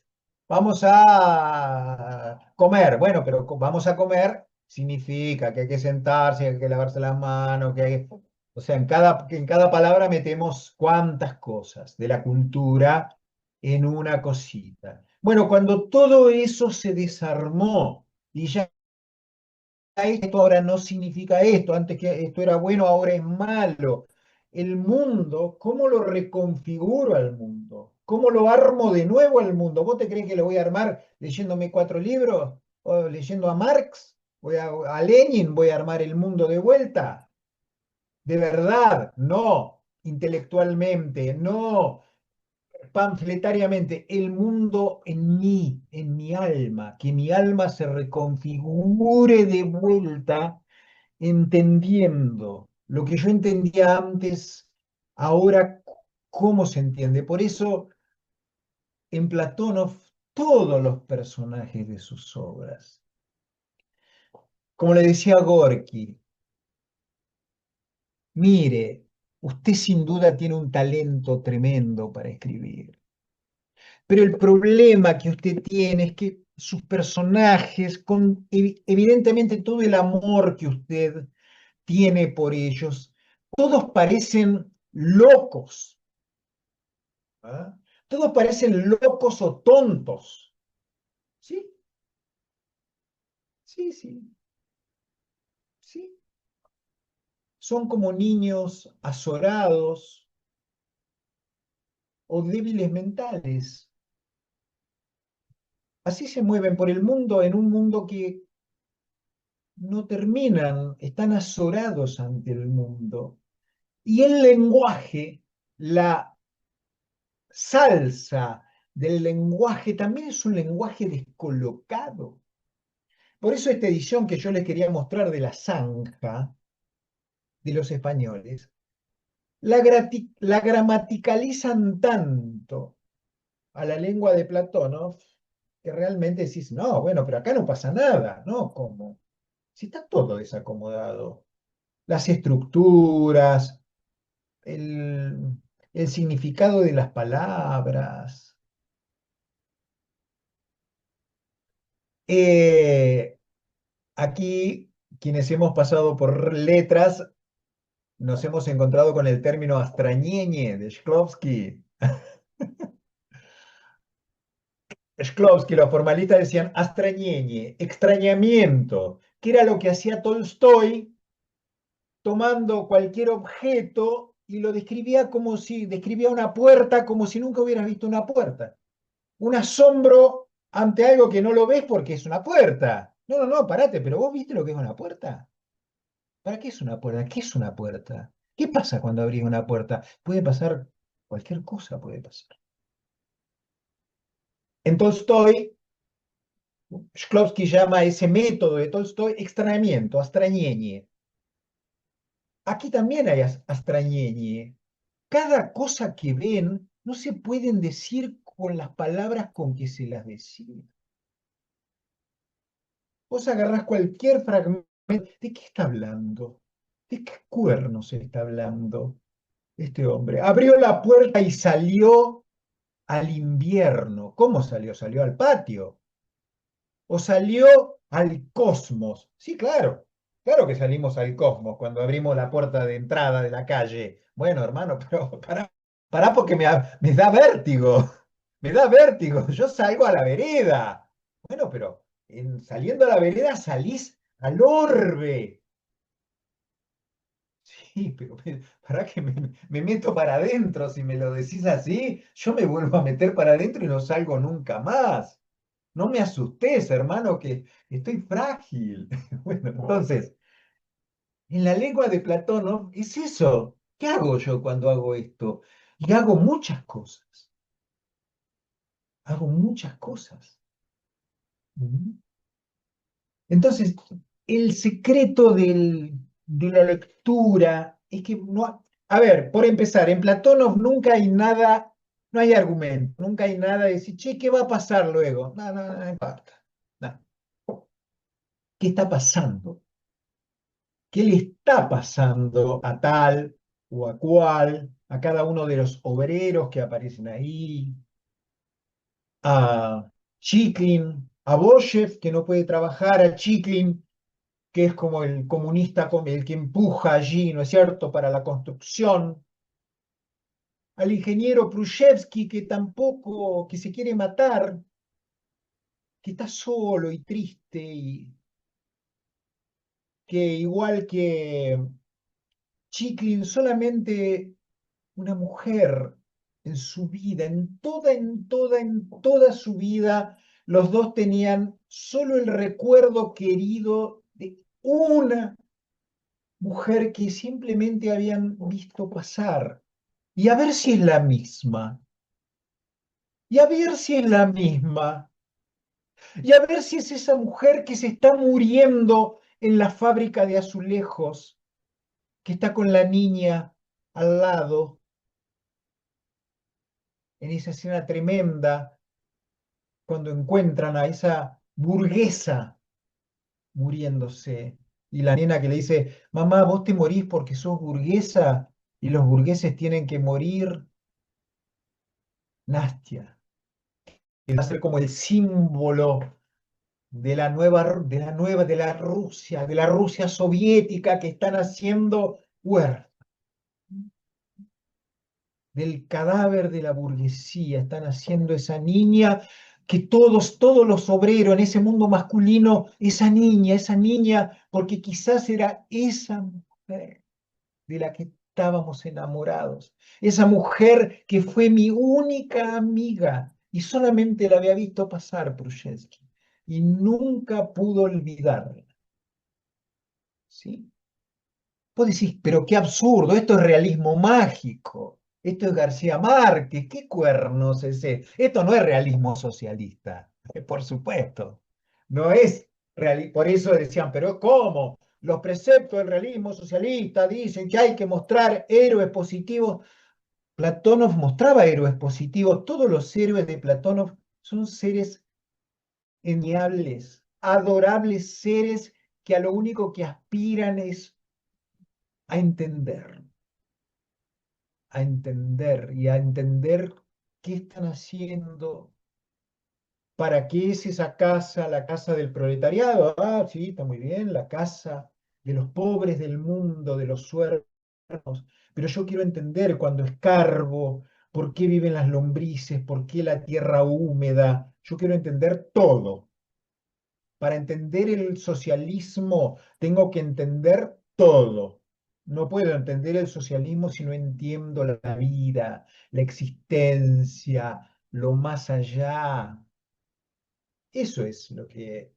Vamos a comer. Bueno, pero vamos a comer significa que hay que sentarse, que hay que lavarse las manos, que hay... O sea, en cada palabra metemos cuántas cosas de la cultura en una cosita. Bueno, cuando todo eso se desarmó y ya esto ahora no significa esto, antes que esto era bueno, ahora es malo. El mundo, ¿cómo lo reconfiguro al mundo? ¿Cómo lo armo de nuevo al mundo? ¿Vos te crees que lo voy a armar leyéndome 4 libros? ¿O leyendo a Marx? ¿A Lenin? ¿Voy a armar el mundo de vuelta? De verdad, no. Intelectualmente, no. Panfletariamente, el mundo en mi alma, que mi alma se reconfigure de vuelta entendiendo lo que yo entendía antes, ahora cómo se entiende. Por eso en Platón todos los personajes de sus obras, como le decía Gorky, mire, usted sin duda tiene un talento tremendo para escribir, pero el problema que usted tiene es que sus personajes, con evidentemente todo el amor que usted tiene por ellos, todos parecen locos. ¿ah? Todos parecen locos o tontos. ¿Sí? Sí, sí, sí. Son como niños azorados o débiles mentales. Así se mueven por el mundo en un mundo que no terminan, están azorados ante el mundo. Y el lenguaje, la salsa del lenguaje, también es un lenguaje descolocado. Por eso esta edición que yo les quería mostrar de la zanja de los españoles, la gramaticalizan tanto a la lengua de Platónov que realmente decís, no, bueno, pero acá no pasa nada, ¿no? ¿Cómo? Si está todo desacomodado. Las estructuras, el, el significado de las palabras. Eh, Aquí, quienes hemos pasado por letras, nos hemos encontrado con el término astrañeñe de Shklovsky. Shklovsky, los formalistas decían astrañeñe, extrañamiento, que era lo que hacía Tolstoy tomando cualquier objeto y lo describía como si describía una puerta como si nunca hubieras visto una puerta. Un asombro ante algo que no lo ves porque es una puerta. No, no, no, parate, pero vos viste lo que es una puerta. ¿Para qué es una puerta? ¿Qué es una puerta? ¿Qué pasa cuando abrís una puerta? Puede pasar, cualquier cosa puede pasar. En Tolstoy, Shklovsky llama a ese método de Tolstoy extrañamiento, astrañeñe. Aquí también hay astrañeñe. Cada cosa que ven no se pueden decir con las palabras con que se las decía. Vos agarrás cualquier fragmento. ¿De qué está hablando? ¿De qué cuernos está hablando este hombre? Abrió la puerta y salió al invierno. ¿Cómo salió? Salió al patio. ¿O salió al cosmos? Sí, claro. Claro que salimos al cosmos cuando abrimos la puerta de entrada de la calle. Bueno, hermano, pero pará porque me da vértigo. Me da vértigo. Yo salgo a la vereda. Bueno, pero saliendo a la vereda salís al orbe. Sí, pero para que me meto para adentro, si me lo decís así, yo me vuelvo a meter para adentro y no salgo nunca más. No me asustés, hermano, que estoy frágil. Bueno, entonces, en la lengua de Platón, ¿no? Es eso. ¿Qué hago yo cuando hago esto? Y hago muchas cosas. Hago muchas cosas. Ujú. Entonces, el secreto de la lectura es que no. A ver, por empezar, en Platón nunca hay nada, no hay argumento, nunca hay nada de decir, che, ¿qué va a pasar luego? No, no, no importa. No. ¿Qué está pasando? ¿Qué le está pasando a tal o a cual, a cada uno de los obreros que aparecen ahí, a Chiklin, a Bolshev, que no puede trabajar, a Chiklin, que es como el comunista, el que empuja allí, ¿no es cierto?, para la construcción, al ingeniero Prushevsky, que tampoco, que se quiere matar, que está solo y triste, y que igual que Chiklin, solamente una mujer en su vida, en toda su vida, los dos tenían solo el recuerdo querido de una mujer que simplemente habían visto pasar. Y a ver si es la misma. Y a ver si es la misma. Y a ver si es esa mujer que se está muriendo en la fábrica de azulejos, que está con la niña al lado, en esa escena tremenda cuando encuentran a esa burguesa muriéndose. Y la nena que le dice, mamá, vos te morís porque sos burguesa y los burgueses tienen que morir. Nastia, que va a ser como el símbolo de la Rusia soviética que están haciendo huérfana. del cadáver de la burguesía, están haciendo esa niña que todos los obreros en ese mundo masculino, esa niña, porque quizás era esa mujer de la que estábamos enamorados, esa mujer que fue mi única amiga y solamente la había visto pasar Prushevsky y nunca pudo olvidarla, ¿sí? Vos decís, pero qué absurdo, esto es realismo mágico, esto es García Márquez, ¿qué cuernos es ese? Esto no es realismo socialista, por supuesto, no es por eso decían, pero ¿cómo? Los preceptos del realismo socialista dicen que hay que mostrar héroes positivos. Platónov mostraba héroes positivos, todos los héroes de Platónov son seres enviables, adorables seres que a lo único que aspiran es a entender, y a entender qué están haciendo, para qué es esa casa, la casa del proletariado. Ah, sí, está muy bien, la casa de los pobres del mundo, de los suernos, pero yo quiero entender cuando escarbo, por qué viven las lombrices, por qué la tierra húmeda, yo quiero entender todo. Para entender el socialismo tengo que entender todo. No puedo entender el socialismo si no entiendo la vida, la existencia, lo más allá. Eso es lo que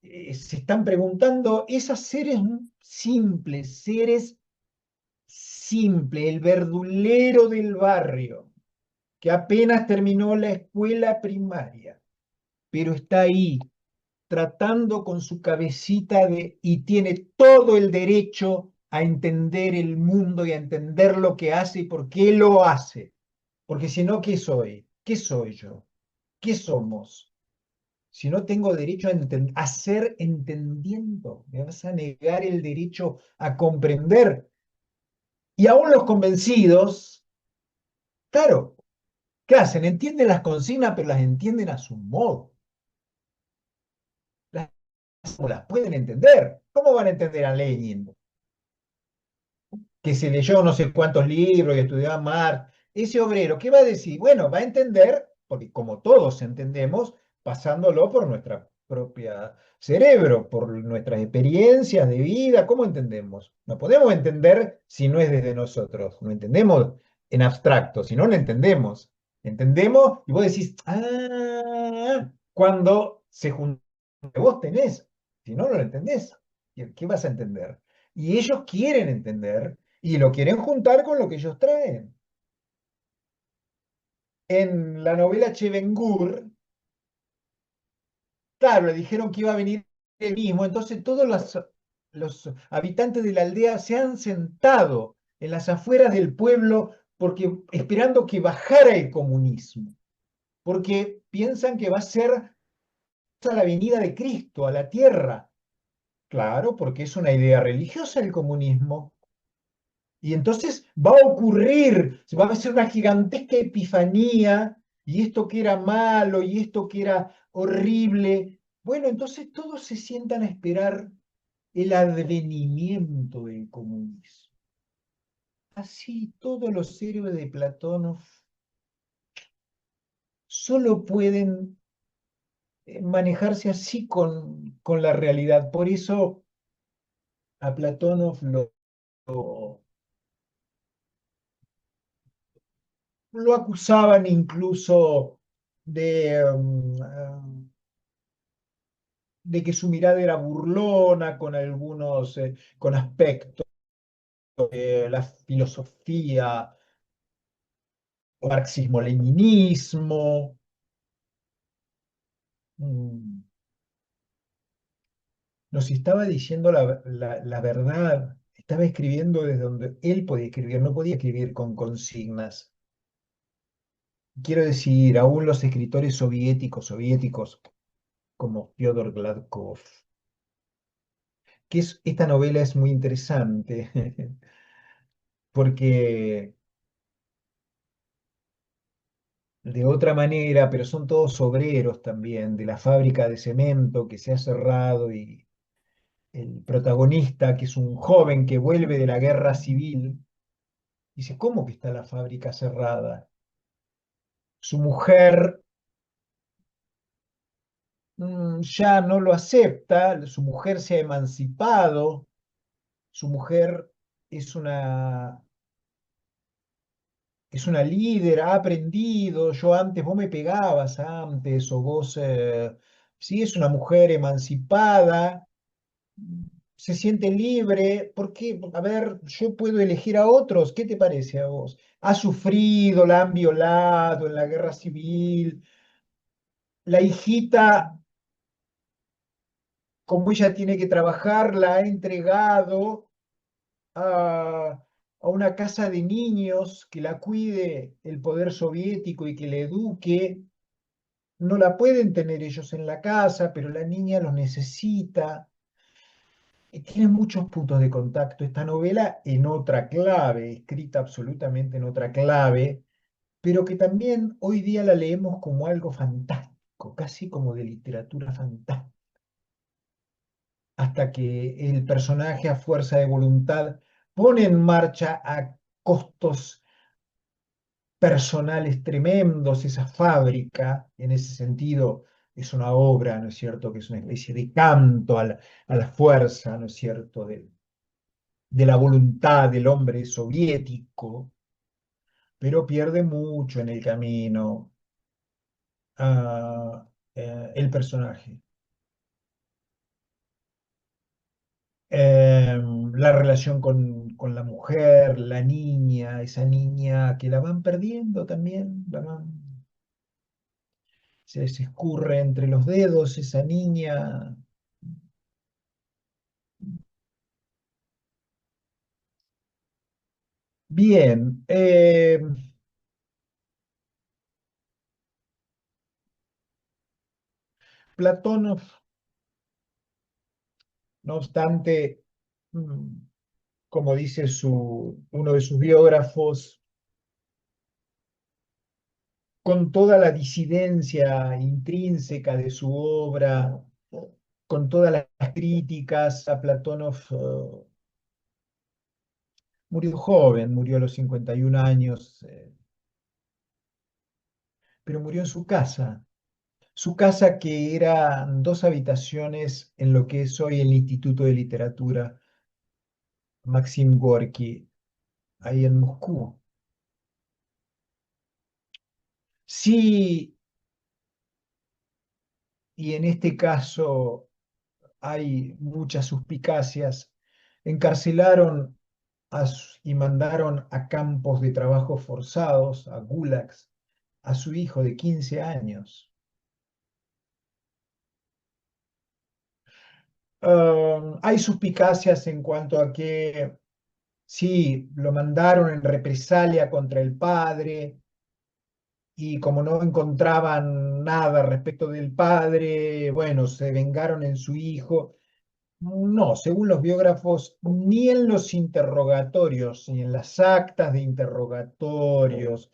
se están preguntando esas seres simples, el verdulero del barrio, que apenas terminó la escuela primaria, pero está ahí tratando con su cabecita y tiene todo el derecho a entender el mundo y a entender lo que hace y por qué lo hace. Porque si no, ¿qué soy? ¿Qué soy yo? ¿Qué somos? Si no tengo derecho a ser entendiendo, me vas a negar el derecho a comprender. Y aún los convencidos, claro, ¿qué hacen? Entienden las consignas, pero las entienden a su modo. Las pueden entender. ¿Cómo van a entender a Lenin? Que se leyó no sé cuántos libros y estudió a Marx, ese obrero, ¿qué va a decir? Bueno, va a entender, porque como todos entendemos, pasándolo por nuestra propia cerebro, por nuestras experiencias de vida, ¿cómo entendemos? No podemos entender si no es desde nosotros, no entendemos en abstracto, si no, no entendemos. Entendemos y vos decís, ah, cuando se junta, vos tenés, si no, no lo entendés. ¿Qué vas a entender? Y ellos quieren entender y lo quieren juntar con lo que ellos traen. En la novela Chevengur, claro, le dijeron que iba a venir él mismo, entonces todos los habitantes de la aldea se han sentado en las afueras del pueblo porque, esperando que bajara el comunismo, porque piensan que va a ser la venida de Cristo a la tierra. Claro, porque es una idea religiosa el comunismo. Y entonces va a ocurrir, se va a hacer una gigantesca epifanía, y esto que era malo, y esto que era horrible. Bueno, entonces todos se sientan a esperar el advenimiento del comunismo. Así todos los héroes de Platón solo pueden manejarse así con la realidad. Por eso a Platón lo acusaban incluso de que su mirada era burlona con algunos, con aspectos de la filosofía, marxismo-leninismo. Mm, Nos estaba diciendo la verdad, estaba escribiendo desde donde él podía escribir, no podía escribir con consignas. Quiero decir, aún los escritores soviéticos como Fyodor Gladkov, esta novela es muy interesante porque de otra manera, pero son todos obreros también, de la fábrica de cemento que se ha cerrado y el protagonista, que es un joven que vuelve de la guerra civil, Dice, ¿cómo que está la fábrica cerrada? Su mujer ya no lo acepta, su mujer se ha emancipado, su mujer es una, es una líder, ha aprendido, yo antes, vos me pegabas antes, o vos, sí, es una mujer emancipada, se siente libre, ¿por qué? A ver, yo puedo elegir a otros, ¿qué te parece a vos? Ha sufrido, la han violado en la guerra civil, la hijita, como ella tiene que trabajar, la ha entregado a una casa de niños que la cuide el poder soviético y que le eduque. No la pueden tener ellos en la casa, pero la niña los necesita. Tiene muchos puntos de contacto esta novela en otra clave, escrita absolutamente en otra clave, pero que también hoy día la leemos como algo fantástico, casi como de literatura fantástica, hasta que el personaje a fuerza de voluntad pone en marcha a costos personales tremendos esa fábrica. En ese sentido es una obra, ¿no es cierto?, que es una especie de canto a la fuerza, ¿no es cierto?, de la voluntad del hombre soviético, pero pierde mucho en el camino el personaje. La relación con la mujer, la niña, esa niña que la van perdiendo también, se les escurre entre los dedos esa niña. Bien, Platón, no obstante, mm, como dice uno de sus biógrafos, con toda la disidencia intrínseca de su obra, con todas las críticas a Platónov, murió joven, murió a los 51 años, pero murió en su casa que era 2 habitaciones en lo que es hoy el Instituto de Literatura Maxim Gorki, ahí en Moscú. Sí, y en este caso hay muchas suspicacias. Encarcelaron y mandaron a campos de trabajo forzados, a gulags, a su hijo de 15 años. Hay suspicacias en cuanto a que sí, lo mandaron en represalia contra el padre y como no encontraban nada respecto del padre, bueno, se vengaron en su hijo. No, según los biógrafos, ni en los interrogatorios, ni en las actas de interrogatorios,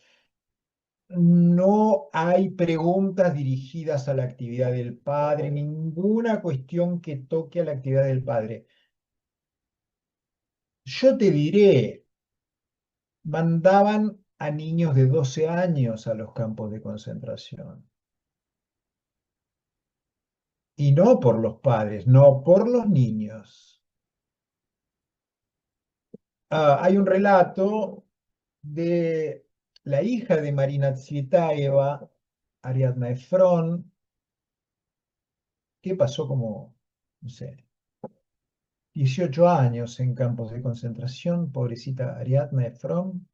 no hay preguntas dirigidas a la actividad del padre, ninguna cuestión que toque a la actividad del padre. Yo te diré, mandaban a niños de 12 años a los campos de concentración. Y no por los padres, no por los niños. Hay un relato de la hija de Marina Tsvetaeva, Ariadna Efron, que pasó como, no sé, 18 años en campos de concentración, pobrecita Ariadna Efron.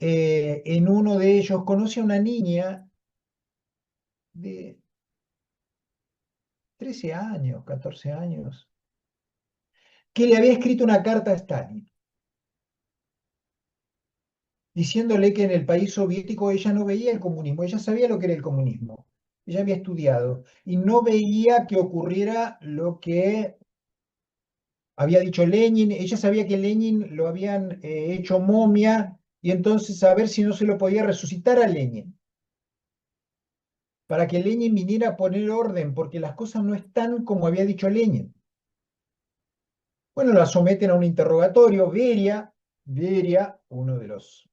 En uno de ellos conoce a una niña de 13 años, 14 años, que le había escrito una carta a Stalin, diciéndole que en el país soviético ella no veía el comunismo, ella sabía lo que era el comunismo, ella había estudiado y no veía que ocurriera lo que había dicho Lenin, ella sabía que Lenin lo habían hecho momia y entonces a ver si no se lo podía resucitar a Lenin, para que Lenin viniera a poner orden, porque las cosas no están como había dicho Lenin. Bueno, la someten a un interrogatorio, Beria, Beria, uno de los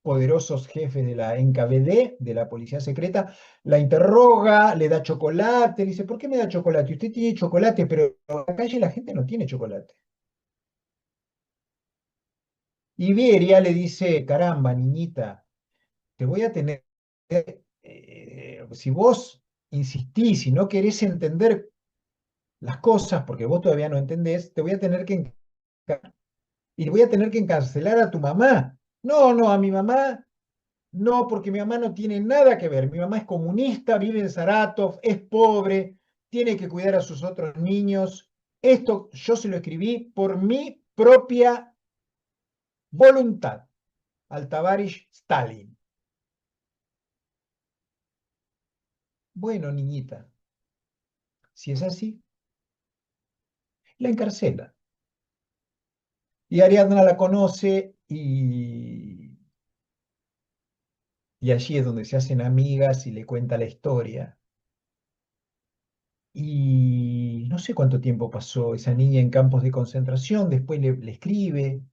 poderosos jefes de la NKVD, de la policía secreta, la interroga, le da chocolate, le dice, ¿por qué me da chocolate? Usted tiene chocolate, pero en la calle la gente no tiene chocolate. Y Beria le dice, caramba, niñita, te voy a tener, si vos insistís y no querés entender las cosas, porque vos todavía no entendés, te voy a tener que y voy a tener que encarcelar a tu mamá. No, no, a mi mamá no, porque mi mamá no tiene nada que ver. Mi mamá es comunista, vive en Saratov, es pobre, tiene que cuidar a sus otros niños. Esto yo se lo escribí por mi propia voluntad al Tabarish Stalin. Bueno, niñita, si es así, la encarcela. Y Ariadna la conoce y allí es donde se hacen amigas y le cuenta la historia. Y no sé cuánto tiempo pasó esa niña en campos de concentración, después le escribe.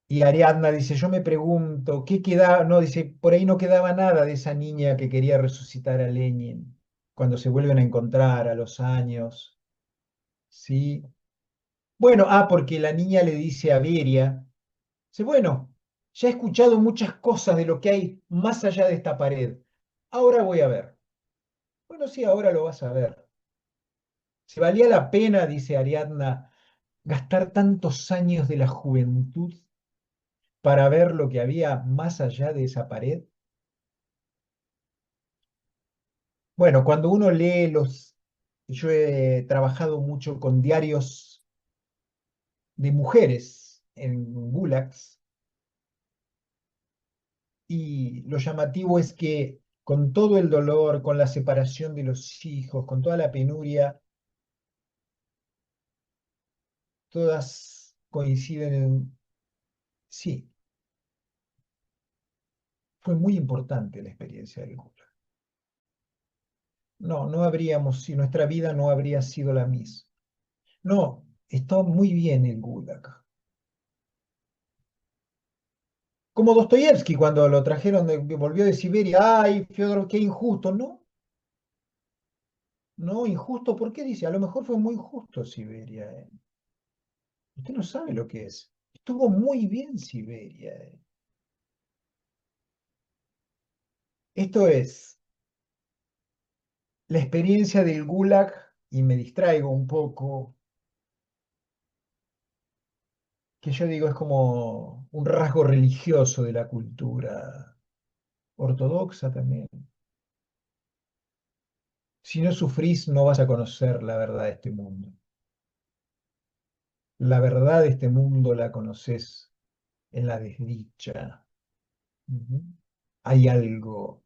Y Ariadna dice, yo me pregunto, ¿qué quedaba? No, dice, por ahí no quedaba nada de esa niña que quería resucitar a Lenin cuando se vuelven a encontrar a los años. ¿Sí? Bueno, porque la niña le dice a Beria, dice, bueno, ya he escuchado muchas cosas de lo que hay más allá de esta pared. Ahora voy a ver. Bueno, sí, ahora lo vas a ver. Si valía la pena, dice Ariadna, gastar tantos años de la juventud para ver lo que había más allá de esa pared. Bueno, cuando uno lee yo he trabajado mucho con diarios de mujeres en gulags y lo llamativo es que con todo el dolor, con la separación de los hijos, con toda la penuria, todas coinciden en, sí, fue muy importante la experiencia del gulag. No, no habríamos, si nuestra vida no habría sido la misma. No, está muy bien el gulag. Como Dostoyevsky cuando lo trajeron, volvió de Siberia, ay, Fyodor, qué injusto. No, no, injusto, ¿por qué dice? A lo mejor fue muy justo Siberia. Usted no sabe lo que es. Estuvo muy bien Siberia. Esto es la experiencia del Gulag, y me distraigo un poco, que yo digo es como un rasgo religioso de la cultura ortodoxa también. Si no sufrís, no vas a conocer la verdad de este mundo. La verdad de este mundo la conoces en la desdicha. Ujú. Hay algo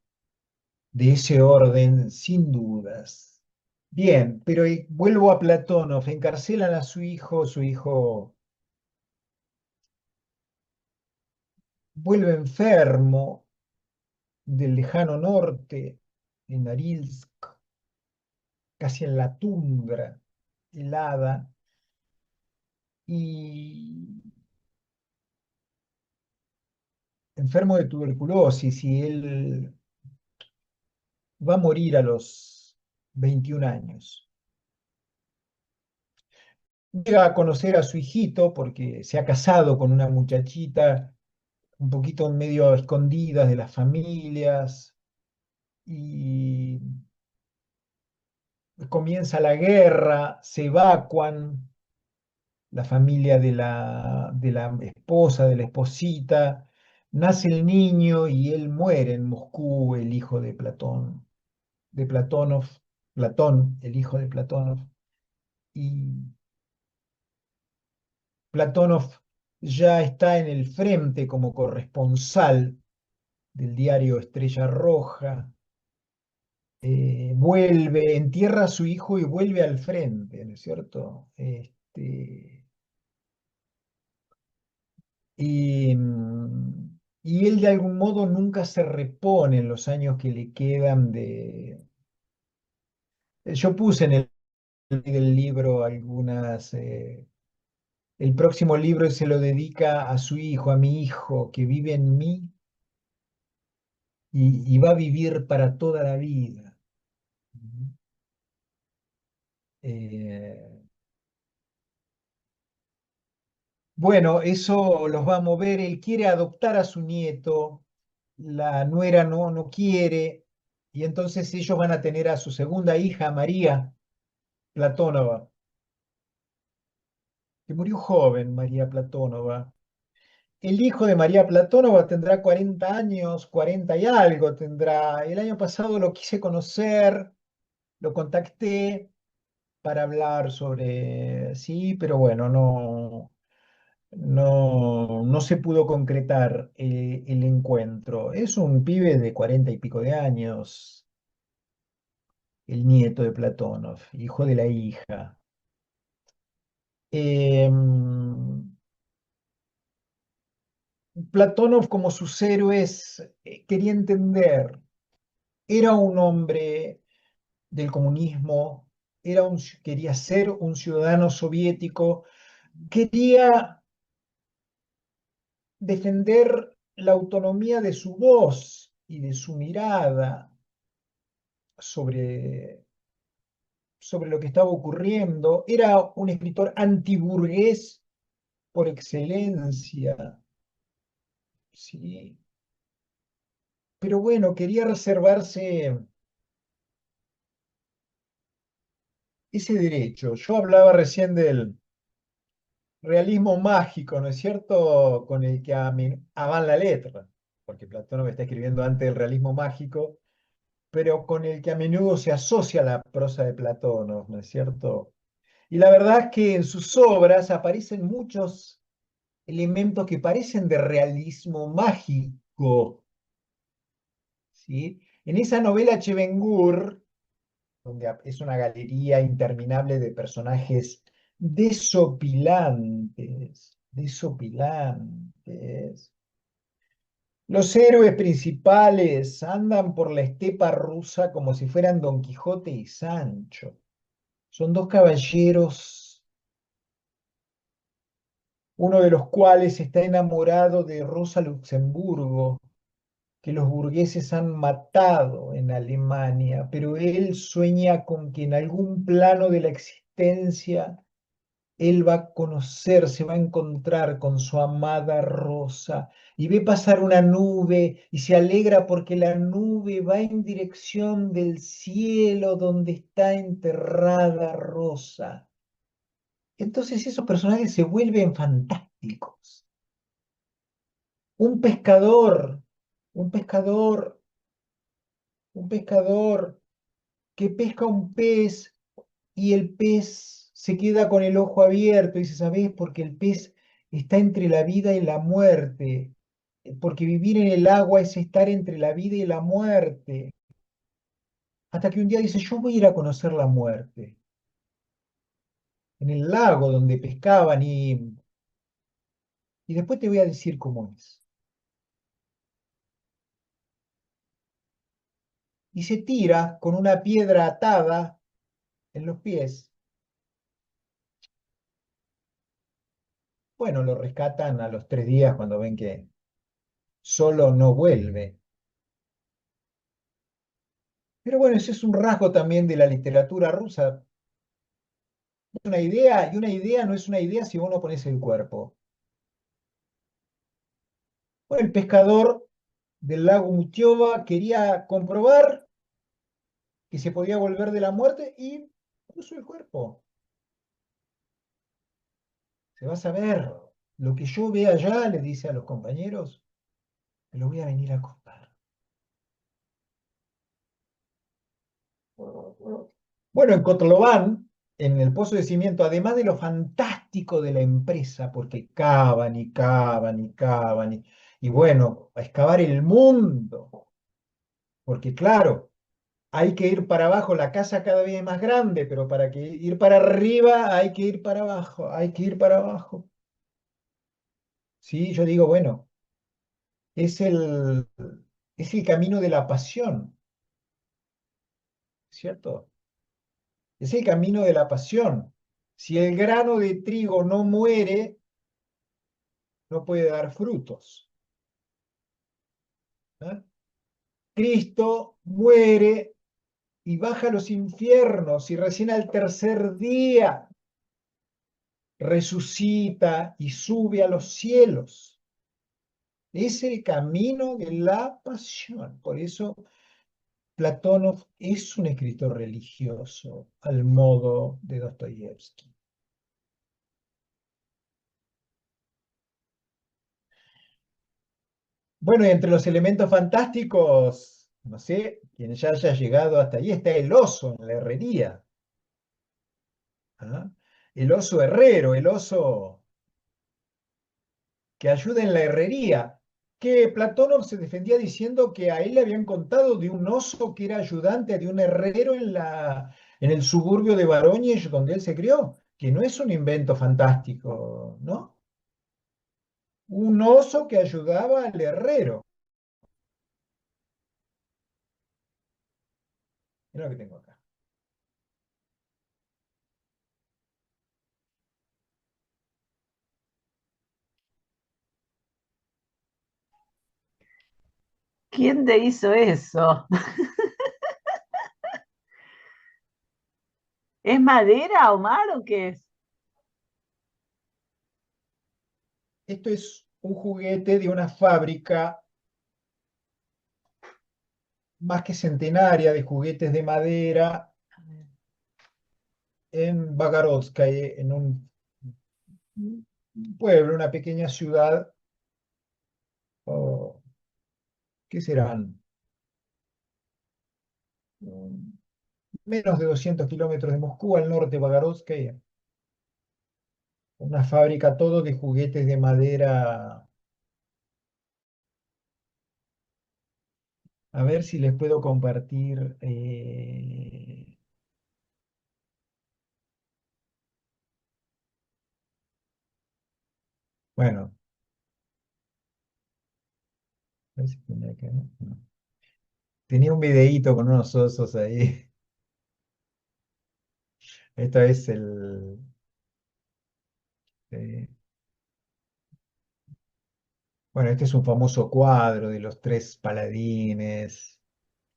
de ese orden, sin dudas. Bien, pero vuelvo a Platónov, encarcelan a su hijo vuelve enfermo del lejano norte, en Norilsk, casi en la tundra helada, y enfermo de tuberculosis, y él va a morir a los 21 años. Llega a conocer a su hijito porque se ha casado con una muchachita un poquito medio escondidas de las familias y comienza la guerra, se evacúan la familia de la esposa, de la esposita, nace el niño y él muere en Moscú, el hijo de Platón, de Platónov, Platón, el hijo de Platónov, y Platónov ya está en el frente como corresponsal del diario Estrella Roja, vuelve, entierra a su hijo y vuelve al frente, ¿no es cierto? Y él de algún modo nunca se repone en los años que le quedan de... Yo puse en el libro algunas El próximo libro se lo dedica a su hijo, a mi hijo, que vive en mí y va a vivir para toda la vida. Eh, bueno, eso los va a mover. Él quiere adoptar a su nieto, la nuera no quiere, y entonces ellos van a tener a su segunda hija, María Platónova, que murió joven, María Platónova. El hijo de María Platónova tendrá 40 años, 40 y algo tendrá. El año pasado lo quise conocer, lo contacté para hablar sobre, sí, pero bueno, no se pudo concretar el encuentro. Es un pibe de 40 y pico de años, el nieto de Platónov, hijo de la hija. Platónov, como sus héroes, quería entender, era un hombre del comunismo, quería ser un ciudadano soviético, quería defender la autonomía de su voz y de su mirada sobre lo que estaba ocurriendo. Era un escritor antiburgués por excelencia, ¿sí? Pero bueno, quería reservarse ese derecho. Yo hablaba recién del realismo mágico, ¿no es cierto? Con el que aman la letra, porque Platón me está escribiendo antes del realismo mágico, pero con el que a menudo se asocia la prosa de Platón, ¿no es cierto? Y la verdad es que en sus obras aparecen muchos elementos que parecen de realismo mágico, ¿sí? En esa novela Chevengur, donde es una galería interminable de personajes desopilantes. Los héroes principales andan por la estepa rusa como si fueran Don Quijote y Sancho. Son dos caballeros, uno de los cuales está enamorado de Rosa Luxemburgo, que los burgueses han matado en Alemania, pero él sueña con que en algún plano de la existencia él va a conocer, se va a encontrar con su amada Rosa y ve pasar una nube y se alegra porque la nube va en dirección del cielo donde está enterrada Rosa. Entonces esos personajes se vuelven fantásticos. Un pescador, un pescador, un pescador que pesca un pez y el pez se queda con el ojo abierto y dice, ¿sabés? Porque el pez está entre la vida y la muerte, porque vivir en el agua es estar entre la vida y la muerte. Hasta que un día dice, yo voy a ir a conocer la muerte, en el lago donde pescaban y después te voy a decir cómo es. Y se tira con una piedra atada en los pies. Bueno, lo rescatan a los 3 días cuando ven que solo no vuelve. Pero bueno, ese es un rasgo también de la literatura rusa. Es una idea, y una idea no es una idea si vos no pones el cuerpo. Bueno, el pescador del lago Mutiova quería comprobar que se podía volver de la muerte y puso el cuerpo. Se va a saber. Lo que yo vea allá, le dice a los compañeros, te lo voy a venir a contar. Bueno, en Cotlobán, en el pozo de cimiento, además de lo fantástico de la empresa, porque cavan y cavan y cavan, y bueno, a excavar el mundo, porque claro, hay que ir para abajo, la casa cada vez es más grande, pero para que ir para arriba hay que ir para abajo, hay que ir para abajo. Sí, yo digo, bueno, es el, es el camino de la pasión, ¿cierto? Es el camino de la pasión. Si el grano de trigo no muere, no puede dar frutos. ¿Ah? Cristo muere y baja a los infiernos y recién al tercer día resucita y sube a los cielos. Es el camino de la pasión. Por eso Platón es un escritor religioso al modo de Dostoyevsky. Bueno, y entre los elementos fantásticos, no sé, quien ya haya llegado hasta ahí, está el oso en la herrería. ¿Ah? El oso herrero, el oso que ayuda en la herrería, que Platón se defendía diciendo que a él le habían contado de un oso que era ayudante de un herrero en el suburbio de Vorónezh, donde él se crió, que no es un invento fantástico, ¿no? Un oso que ayudaba al herrero. Mira lo que tengo acá. ¿Quién te hizo eso? ¿Es madera, Omar, o qué es? Esto es un juguete de una fábrica más que centenaria de juguetes de madera en Bagarovskaya, en un pueblo, una pequeña ciudad, oh, ¿qué serán? Mm, Menos de 200 kilómetros de Moscú, al norte de Bagarovskaya. Una fábrica todo de juguetes de madera. A ver si les puedo compartir. Bueno, a ver si pone acá, ¿no? No. Tenía un videíto con unos osos ahí. Esto es eh, bueno, este es un famoso cuadro de los tres paladines.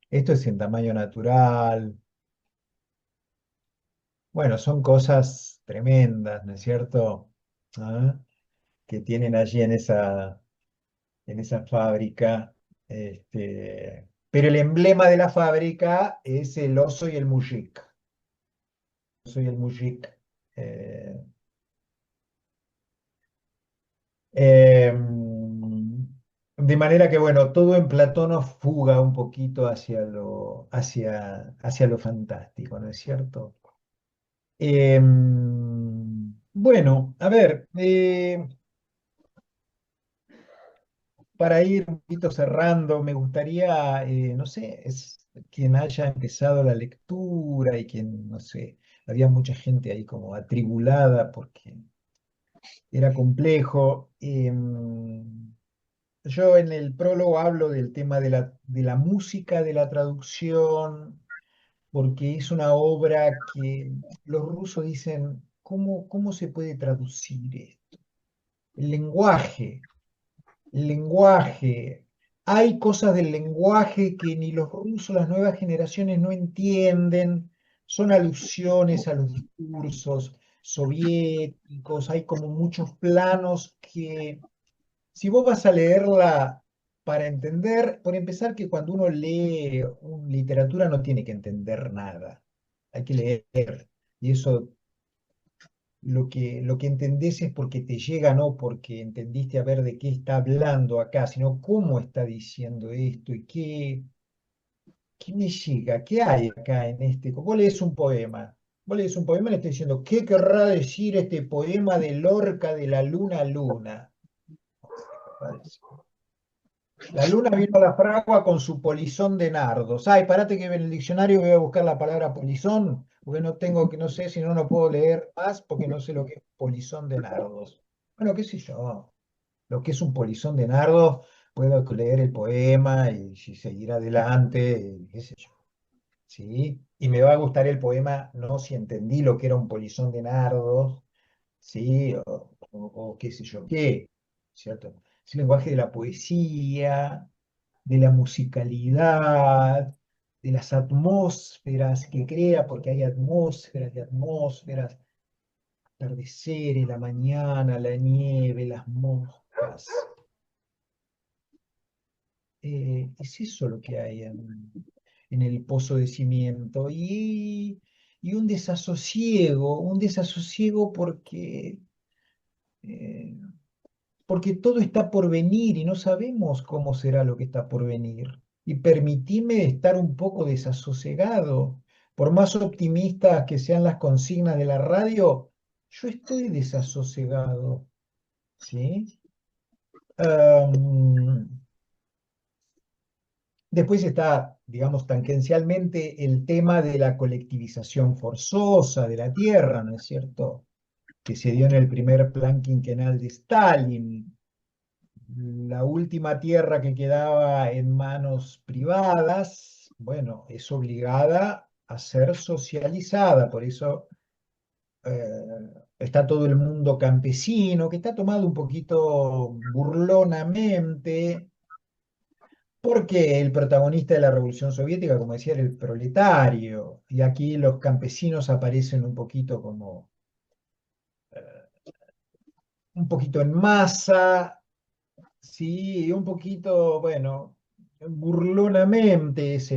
Esto es en tamaño natural. Bueno, son cosas tremendas, ¿no es cierto? ¿Ah? Que tienen allí en esa fábrica. Pero el emblema de la fábrica es el oso y el mujik. El oso y el mujik. eh, de manera que, bueno, todo en Platón fuga un poquito hacia lo fantástico, ¿no es cierto? Bueno, a ver, para ir un poquito cerrando, me gustaría, no sé, quien haya empezado la lectura y quien, no sé, había mucha gente ahí como atribulada porque era complejo. Yo en el prólogo hablo del tema de la música, de la traducción, porque es una obra que los rusos dicen, ¿cómo se puede traducir esto? El lenguaje. El lenguaje. Hay cosas del lenguaje que ni los rusos, las nuevas generaciones no entienden. Son alusiones a los discursos soviéticos. Hay como muchos planos que, si vos vas a leerla para entender, por empezar que cuando uno lee literatura no tiene que entender nada. Hay que leer. Y eso lo que entendés es porque te llega, no porque entendiste a ver de qué está hablando acá, sino cómo está diciendo esto y qué me llega, qué hay acá en este. Vos lees un poema y le estás diciendo, ¿qué querrá decir este poema de Lorca de la luna luna? No sé qué querrá decir. La luna vino a la fragua con su polizón de nardos. Ay, parate que en el diccionario voy a buscar la palabra polizón, porque no tengo, que no sé, si no, no puedo leer más porque no sé lo que es polizón de nardos. Bueno, qué sé yo, lo que es un polizón de nardos, puedo leer el poema y si seguir adelante, qué sé yo. ¿sí? Y me va a gustar el poema, no si entendí lo que era un polizón de nardos, ¿sí? O qué sé yo qué, ¿cierto? Es el lenguaje de la poesía, de la musicalidad, de las atmósferas que crea, porque hay atmósferas y atmósferas, atardeceres, la mañana, la nieve, las moscas. Es eso lo que hay en el pozo de cimiento. Y un desasosiego eh, porque todo está por venir y no sabemos cómo será lo que está por venir. Y permitime estar un poco desasosegado. Por más optimistas que sean las consignas de la radio, yo estoy desasosegado, ¿sí? Am, Después está, digamos, tangencialmente el tema de la colectivización forzosa de la tierra, ¿no es cierto? Que se dio en el primer plan quinquenal de Stalin. La última tierra que quedaba en manos privadas, bueno, es obligada a ser socializada, por eso está todo el mundo campesino, que está tomado un poquito burlonamente porque el protagonista de la Revolución Soviética, como decía, era el proletario, y aquí los campesinos aparecen un poquito como, un poquito en masa, sí, un poquito, bueno, burlonamente esa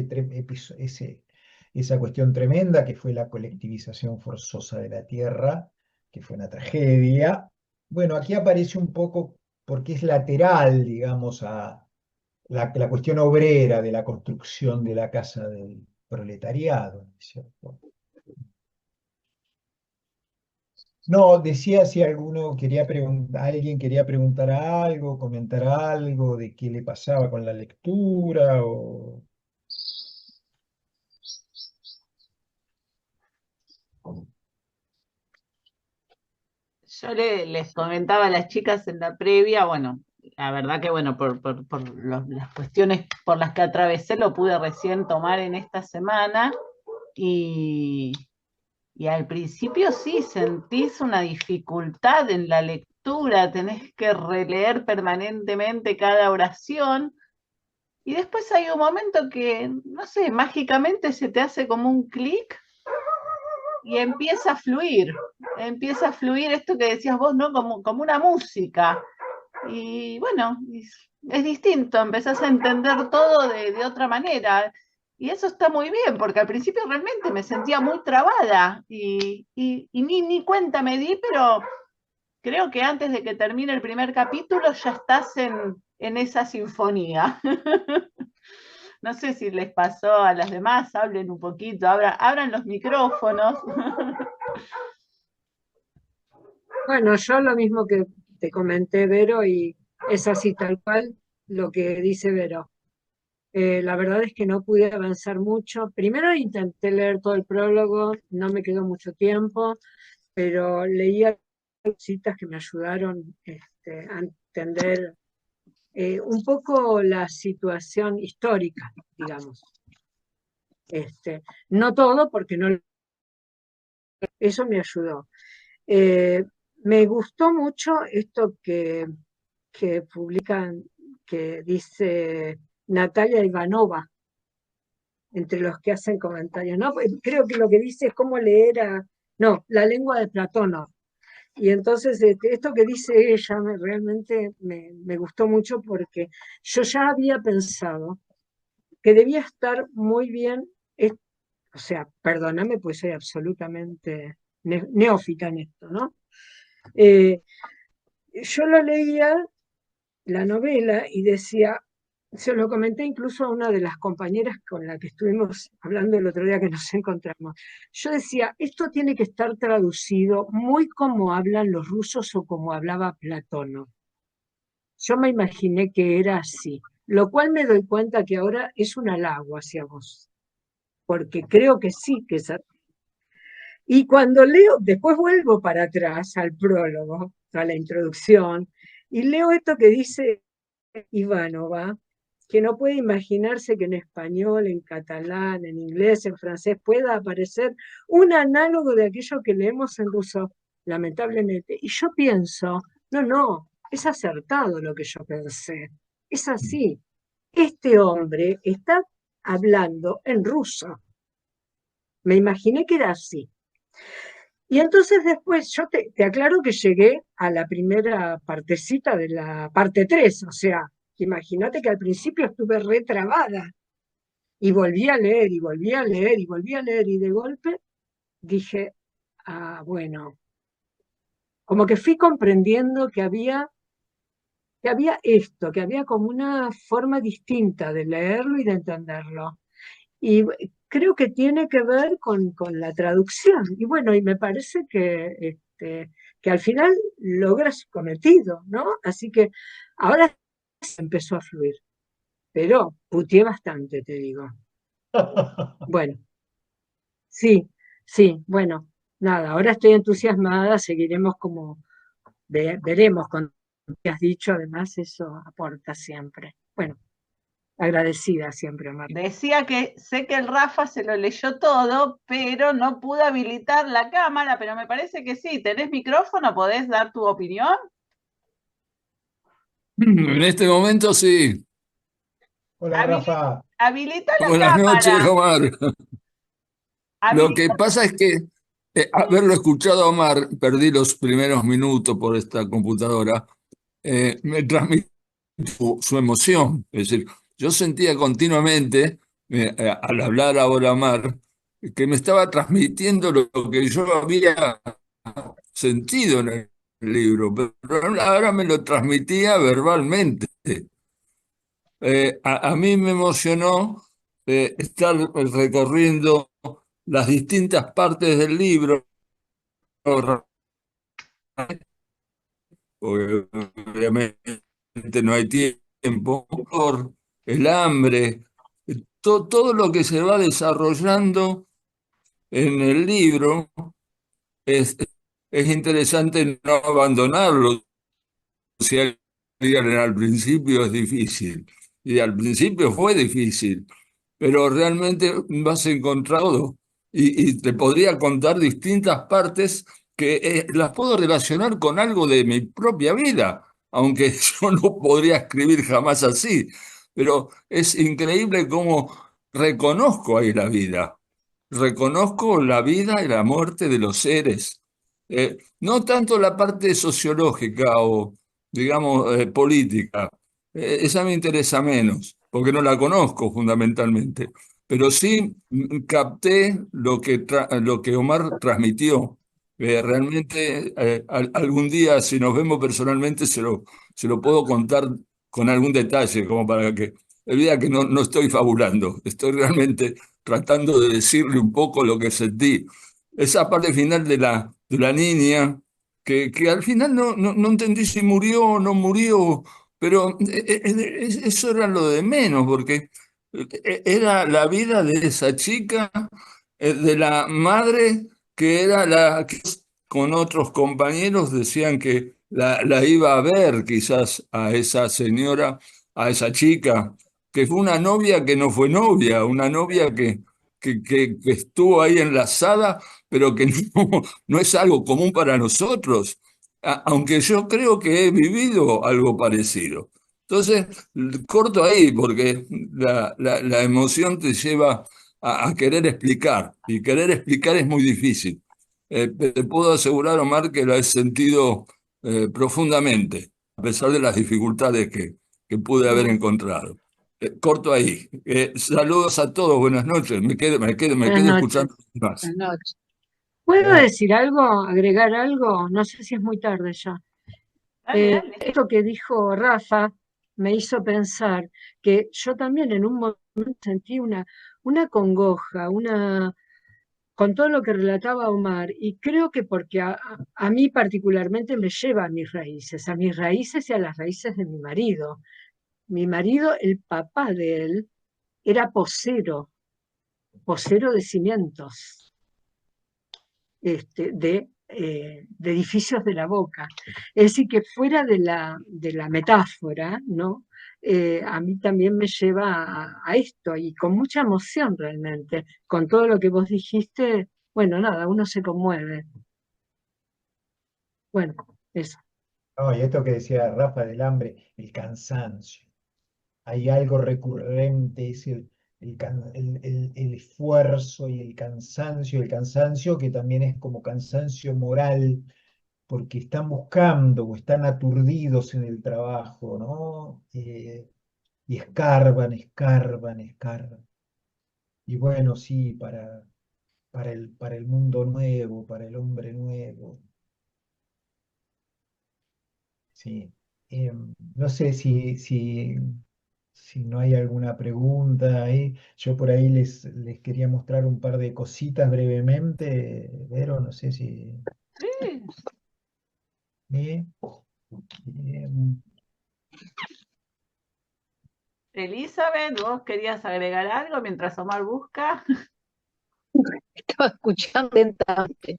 cuestión tremenda que fue la colectivización forzosa de la tierra, que fue una tragedia. Bueno, aquí aparece un poco porque es lateral, digamos, a la cuestión obrera de la construcción de la casa del proletariado, ¿no es cierto? No, decía si alguno quería preguntar, alguien quería preguntar algo, comentar algo de qué le pasaba con la lectura o... Yo les comentaba a las chicas en la previa, bueno, la verdad que bueno, por las cuestiones por las que atravesé lo pude recién tomar en esta semana y, y al principio sí sentís una dificultad en la lectura, tenés que releer permanentemente cada oración y después hay un momento que, no sé, mágicamente se te hace como un clic y empieza a fluir esto que decías vos, ¿no? Como una música. Y bueno, es distinto, empezás a entender todo de otra manera. Y eso está muy bien, porque al principio realmente me sentía muy trabada y ni cuenta me di, pero creo que antes de que termine el primer capítulo ya estás en esa sinfonía. No sé si les pasó a las demás, hablen un poquito, abran los micrófonos. Bueno, yo lo mismo que te comenté, Vero, y es así tal cual lo que dice Vero. La verdad es que no pude avanzar mucho. Primero intenté leer todo el prólogo, no me quedó mucho tiempo, pero leía cositas que me ayudaron a entender un poco la situación histórica, digamos. No todo, porque no, eso me ayudó. Eh, Me gustó mucho esto que publican, que dice Natalia Ivanova, entre los que hacen comentarios, ¿no? Pues creo que lo que dice es cómo leer no, la lengua de Platóno. Y entonces esto que dice ella realmente me gustó mucho porque yo ya había pensado que debía estar muy bien, o sea, perdóname, pues soy absolutamente neófita en esto, ¿no? Eh, yo lo leía, la novela, y decía, se lo comenté incluso a una de las compañeras con la que estuvimos hablando el otro día que nos encontramos. Yo decía, esto tiene que estar traducido muy como hablan los rusos o como hablaba Platóno. Yo me imaginé que era así, lo cual me doy cuenta que ahora es un halago hacia vos, porque creo que sí que es así. Y cuando leo, después vuelvo para atrás al prólogo, a la introducción, y leo esto que dice Ivanova, que no puede imaginarse que en español, en catalán, en inglés, en francés pueda aparecer un análogo de aquello que leemos en ruso, lamentablemente. Y yo pienso, no, es acertado lo que yo pensé, es así. Este hombre está hablando en ruso. Me imaginé que era así. Y entonces después yo te aclaro que llegué a la primera partecita de la parte 3, o sea, imagínate que al principio estuve retrabada y volví a leer y volví a leer y volví a leer y de golpe dije, bueno, como que fui comprendiendo que había esto, que había como una forma distinta de leerlo y de entenderlo. Y creo que tiene que ver con la traducción. Y bueno, y me parece que al final logra su cometido, ¿no? Así que ahora se empezó a fluir, pero puteé bastante, te digo. Bueno, sí, sí, bueno, nada, ahora estoy entusiasmada, seguiremos como, veremos con lo que has dicho, además eso aporta siempre. Bueno, agradecida siempre, Marta. Decía que sé que el Rafa se lo leyó todo, pero no pude habilitar la cámara, pero me parece que sí. ¿Tenés micrófono? ¿Podés dar tu opinión? En este momento sí. Hola, Rafa. Habilita la Buenas noches, cámara. Omar. Lo que Habilita. pasa es que haberlo escuchado a Omar, perdí los primeros minutos por esta computadora, me transmitió su emoción. Es decir, yo sentía continuamente, al hablar ahora Omar, que me estaba transmitiendo lo que yo había sentido en el libro, pero ahora me lo transmitía verbalmente. A mí me emocionó estar recorriendo las distintas partes del libro, obviamente no hay tiempo, por el hambre, todo lo que se va desarrollando en el libro es, es interesante no abandonarlo. Si alguien al principio es difícil, y al principio fue difícil, pero realmente vas a encontrar todo. Y te podría contar distintas partes que las puedo relacionar con algo de mi propia vida, aunque yo no podría escribir jamás así. Pero es increíble cómo reconozco ahí la vida. Reconozco la vida y la muerte de los seres. No tanto la parte sociológica o, digamos, política. Esa me interesa menos, porque no la conozco fundamentalmente. Pero sí capté lo que Omar transmitió. Realmente, algún día, si nos vemos personalmente, se lo puedo contar con algún detalle, como para que vea que no estoy fabulando, estoy realmente tratando de decirle un poco lo que sentí. Esa parte final de la niña, que al final no entendí si murió o no murió, pero eso era lo de menos, porque era la vida de esa chica, de la madre que era la que con otros compañeros decían que la iba a ver quizás a esa señora, a esa chica, que fue una novia que no fue novia, una novia que estuvo ahí enlazada, pero que no es algo común para nosotros, aunque yo creo que he vivido algo parecido. Entonces, corto ahí porque la emoción te lleva a querer explicar, y querer explicar es muy difícil. Te puedo asegurar, Omar, que lo he sentido profundamente, a pesar de las dificultades que pude haber encontrado. Corto ahí. Saludos a todos, buenas noches. Me Buenas quedo noches. escuchando más. Buenas noches. ¿Puedo decir algo, agregar algo? No sé si es muy tarde ya. Dale, dale. Esto que dijo Rafa me hizo pensar que yo también en un momento sentí una congoja, con todo lo que relataba Omar, y creo que porque a mí particularmente me lleva a mis raíces y a las raíces de mi marido. Mi marido, el papá de él, era posero de cimientos, de edificios de la Boca. Es decir, que fuera de la metáfora, ¿no? a mí también me lleva a esto y con mucha emoción realmente. Con todo lo que vos dijiste, bueno, nada, uno se conmueve. Bueno, eso. No, y esto que decía Rafa del hambre, el cansancio. Hay algo recurrente, es el esfuerzo y el cansancio que también es como cansancio moral, porque están buscando o están aturdidos en el trabajo, ¿no? Y escarban, escarban, escarban. Y bueno, sí, para el mundo nuevo, para el hombre nuevo, sí. No sé si no hay alguna pregunta ahí. Yo por ahí les quería mostrar un par de cositas brevemente, Vero, no sé si... Sí. ¿eh? Em, Elizabeth, ¿vos querías agregar algo mientras Omar busca? Estaba escuchando atentamente,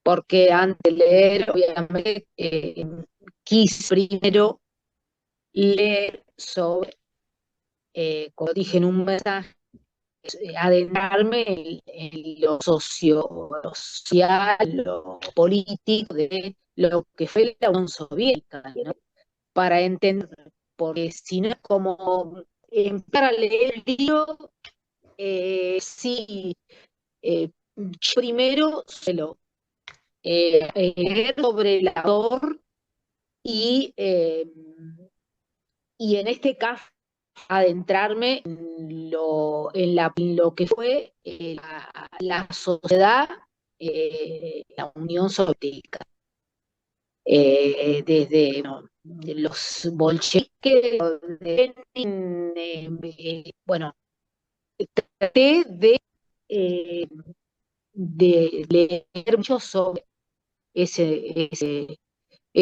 porque antes de leer, obviamente, quise primero leer sobre, como dije en un mensaje, adentrarme en lo social, lo político de lo que fue la Unión Soviética, ¿no? Para entender, porque si no es como empezar a leer el libro, sí, yo primero suelo leer sobre el autor y, y en este caso adentrarme en lo que fue la sociedad, la Unión Soviética, desde no, de los bolcheviques, bueno, traté eh, de leer mucho sobre ese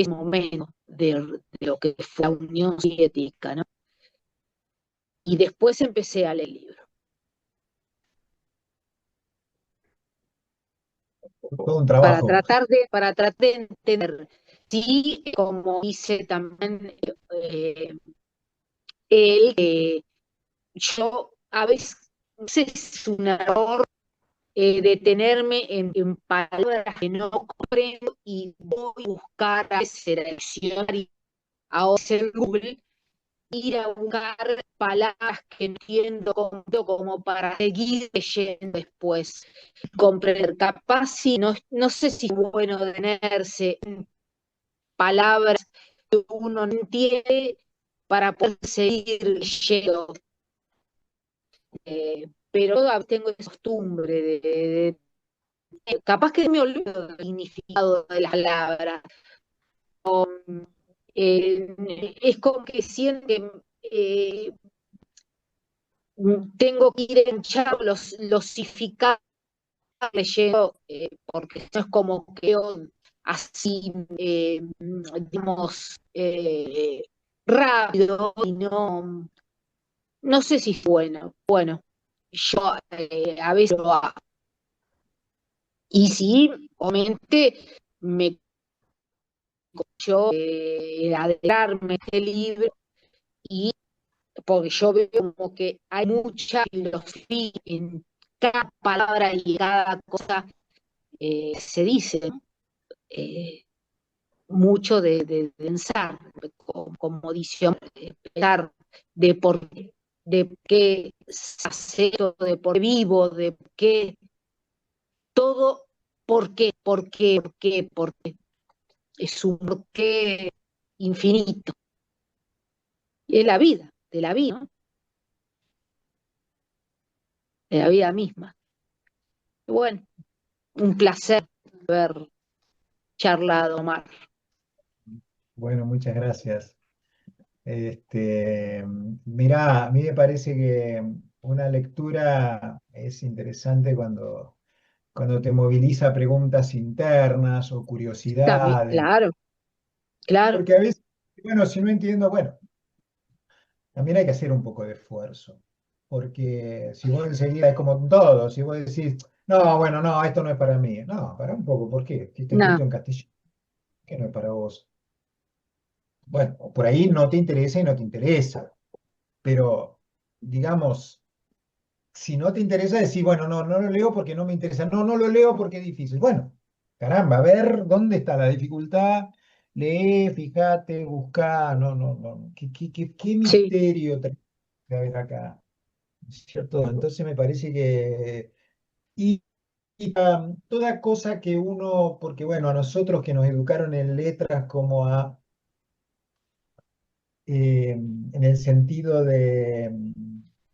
momento de lo que fue la Unión Soviética, ¿no? Y después empecé a leer el libro. Todo un trabajo. Para tratar de entender. Sí, como dice también él, yo a veces es un error detenerme en palabras que no comprendo y voy a buscar a seleccionar y ahora hacer Google, ir a buscar palabras que no entiendo como para seguir leyendo después, comprender. Capaz si no, no sé si es bueno detenerse en palabras que uno no entiende para poder seguir leyendo. Pero tengo esa costumbre capaz que me olvido del significado de las palabras. O, es como que siento que tengo que ir en chavo los significados leyendo, porque esto es como que así, digamos, rápido y no, no sé si es bueno. Bueno, yo a veces lo hago. Y sí, obviamente me yo adentrarme en este libro y porque yo veo como que hay mucha filosofía en cada palabra y cada cosa se dice, ¿no? Eh, mucho de pensar, como dice, pensar de de qué hace esto, de por qué vivo, de qué, todo, por qué, es un porqué infinito, y es la vida, de la vida, ¿no? De la vida misma. Bueno, un placer haber charlado, Omar. Bueno, muchas gracias. Mirá, a mí me parece que una lectura es interesante cuando te moviliza preguntas internas o También, curiosidades, claro, claro, porque a veces, bueno, si no entiendo, bueno, también hay que hacer un poco de esfuerzo, porque si vos enseguida es como todo, si vos decís, no, bueno, no, esto no es para mí, no, para un poco, ¿por qué? Si está no, escrito en castellano, que no es para vos. bueno, por ahí no te interesa y no te interesa, pero digamos, si no te interesa, decir, bueno, no, no lo leo porque no me interesa, no, no lo leo porque es difícil. Bueno, caramba, a ver dónde está la dificultad, lee, fíjate, busca, no, no, no, qué Sí, misterio tenés que haber acá, ¿cierto? Entonces me parece que, y, toda cosa que uno, porque bueno, a nosotros que nos educaron en letras como a en el sentido de,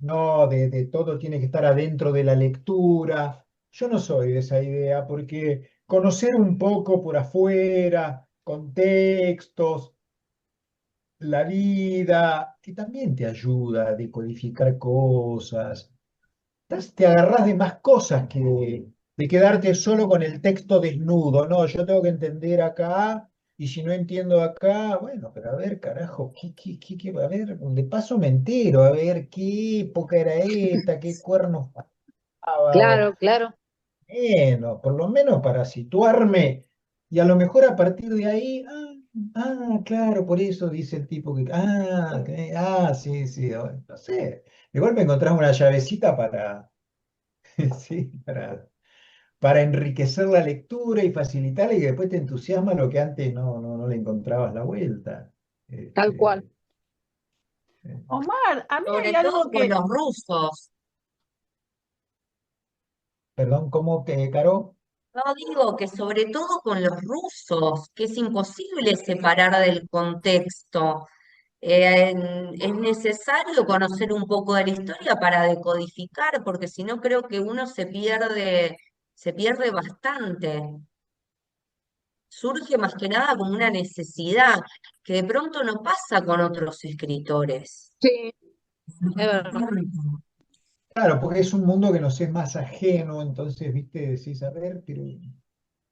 no, de todo tiene que estar adentro de la lectura. Yo no soy de esa idea, porque conocer un poco por afuera, contextos, la vida, que también te ayuda a decodificar cosas. Te agarrás de más cosas que de quedarte solo con el texto desnudo. No, yo tengo que entender acá, y si no entiendo acá, bueno, pero a ver, carajo, a ver, de paso me entero, a ver qué época era esta, qué cuernos pasaba. claro, claro, Bueno, por lo menos para situarme, y a lo mejor a partir de ahí, claro, por eso dice el tipo que, sí, sí, no sé. Igual me encontrás una llavecita para, sí, para enriquecer la lectura y facilitarla, y que después te entusiasma lo que antes no le encontrabas la vuelta. tal cual. Este, eh, Omar, a mí hay Sobre algo todo con que, los rusos. perdón, ¿cómo que, Caro? No digo que sobre todo con los rusos, que es imposible separar del contexto. Es necesario conocer un poco de la historia para decodificar, porque si no creo que uno se pierde bastante. Surge más que nada como una necesidad que de pronto no pasa con otros escritores. Sí, es verdad. Claro, porque es un mundo que nos es más ajeno, entonces, viste, decís, a ver, pero,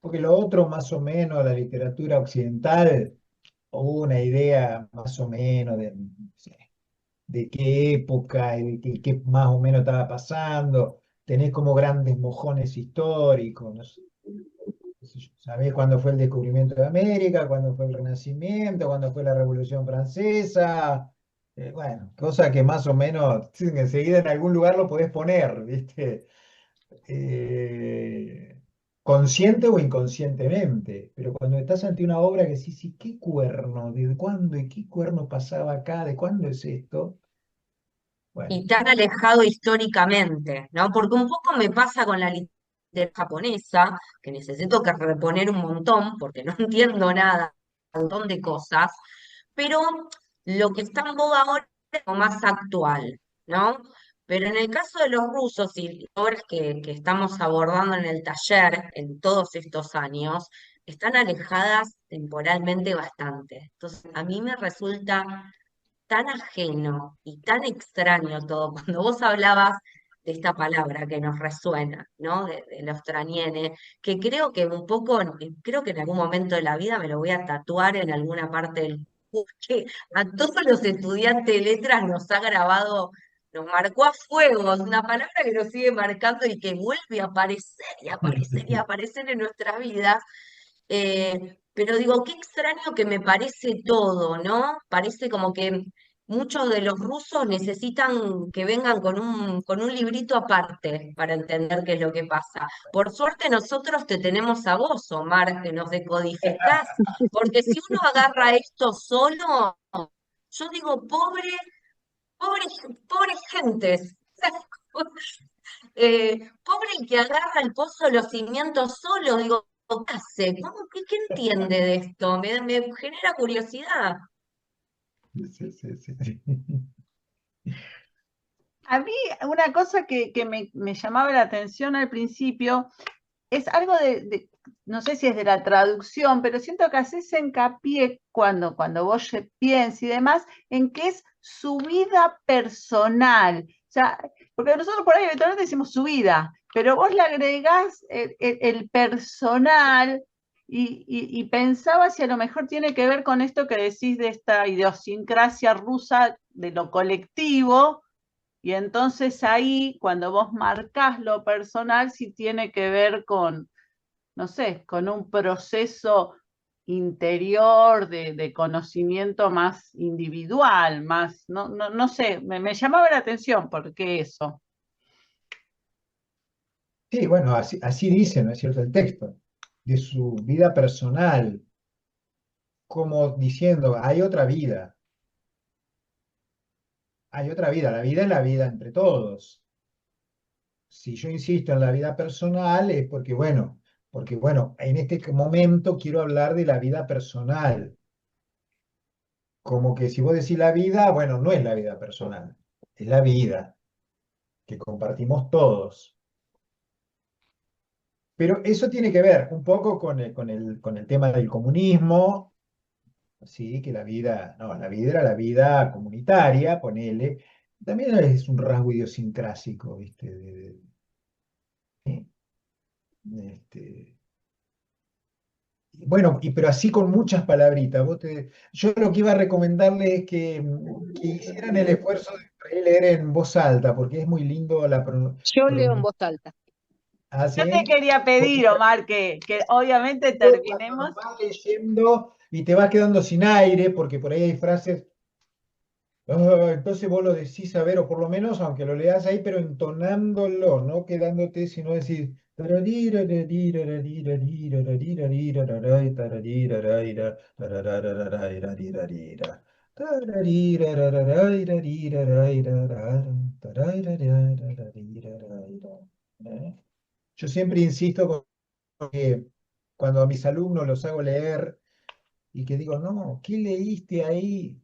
porque lo otro más o menos, la literatura occidental, o una idea más o menos de, no sé, de qué época y de qué más o menos estaba pasando. Tenés como grandes mojones históricos, no sé, qué sé yo, sabés cuándo fue el descubrimiento de América, cuándo fue el Renacimiento, cuándo fue la Revolución Francesa. Bueno, cosa que más o menos sí, enseguida en algún lugar lo podés poner, ¿viste? Eh, consciente o inconscientemente, pero cuando estás ante una obra que sí, sí, ¿qué cuerno? ¿De cuándo y qué cuerno pasaba acá? ¿De cuándo es esto? Bueno, Y tan alejado históricamente, ¿no? Porque un poco me pasa con la literatura japonesa, que necesito que reponer un montón, porque no entiendo nada, un montón de cosas, pero lo que está en boga ahora es lo más actual, ¿no? Pero en el caso de los rusos y las obras que estamos abordando en el taller en todos estos años, están alejadas temporalmente bastante. Entonces, a mí me resulta tan ajeno y tan extraño todo. Cuando vos hablabas de esta palabra que nos resuena, ¿no? De los trañenes, que creo que un poco, creo que en algún momento de la vida me lo voy a tatuar en alguna parte del cuerpo, que a todos los estudiantes de letras nos ha grabado, nos marcó a fuego, es una palabra que nos sigue marcando y que vuelve a aparecer y aparecer y aparecer en nuestras vidas. Pero digo, qué extraño que me parece todo, ¿no? Parece como que muchos de los rusos necesitan que vengan con un librito aparte para entender qué es lo que pasa. Por suerte nosotros te tenemos a vos, Omar, que nos decodificás, porque si uno agarra esto solo, yo digo, pobre, pobres gentes. Pobre el que agarra el pozo de los cimientos solo, digo, ¿qué hace? ¿Qué entiende de esto? Me genera curiosidad. sí, sí, sí, sí. a mí una cosa que me llamaba la atención al principio es algo no sé si es de la traducción, pero siento que haces hincapié cuando vos piensas y demás, en que es su vida personal. O sea, porque nosotros por ahí habitualmente decimos su vida, pero vos le agregás el personal y pensaba si a lo mejor tiene que ver con esto que decís de esta idiosincrasia rusa de lo colectivo, y entonces ahí, cuando vos marcás lo personal, sí tiene que ver con, no sé, con un proceso interior, de conocimiento más individual, más, no sé, me llamaba la atención, ¿por qué eso? Sí, bueno, así dice, ¿no es cierto?, el texto, de su vida personal, como diciendo, hay otra vida, la vida es la vida entre todos. Si yo insisto en la vida personal es porque bueno, en este momento quiero hablar de la vida personal, como que si vos decís la vida, bueno, no es la vida personal, es la vida que compartimos todos. Pero eso tiene que ver un poco con el tema del comunismo, sí, que la vida, no, la vida era la vida comunitaria, ponele. También es un rasgo idiosincrásico, ¿viste? ¿Sí? Este, bueno, pero así con muchas palabritas. Yo lo que iba a recomendarle es que hicieran el esfuerzo de leer en voz alta, porque es muy lindo la Yo leo en pronunciación. voz alta. ¿Ah, Yo te sí? quería Porque pedir, Omar, que obviamente cuando terminemos. vas leyendo y te vas quedando sin aire, porque por ahí hay frases. Entonces vos lo decís a ver, o por lo menos, aunque lo leas ahí, pero entonándolo, no quedándote, sino decir. ¿Eh? Yo siempre insisto con que cuando a mis alumnos los hago leer y que digo, no, ¿qué leíste ahí?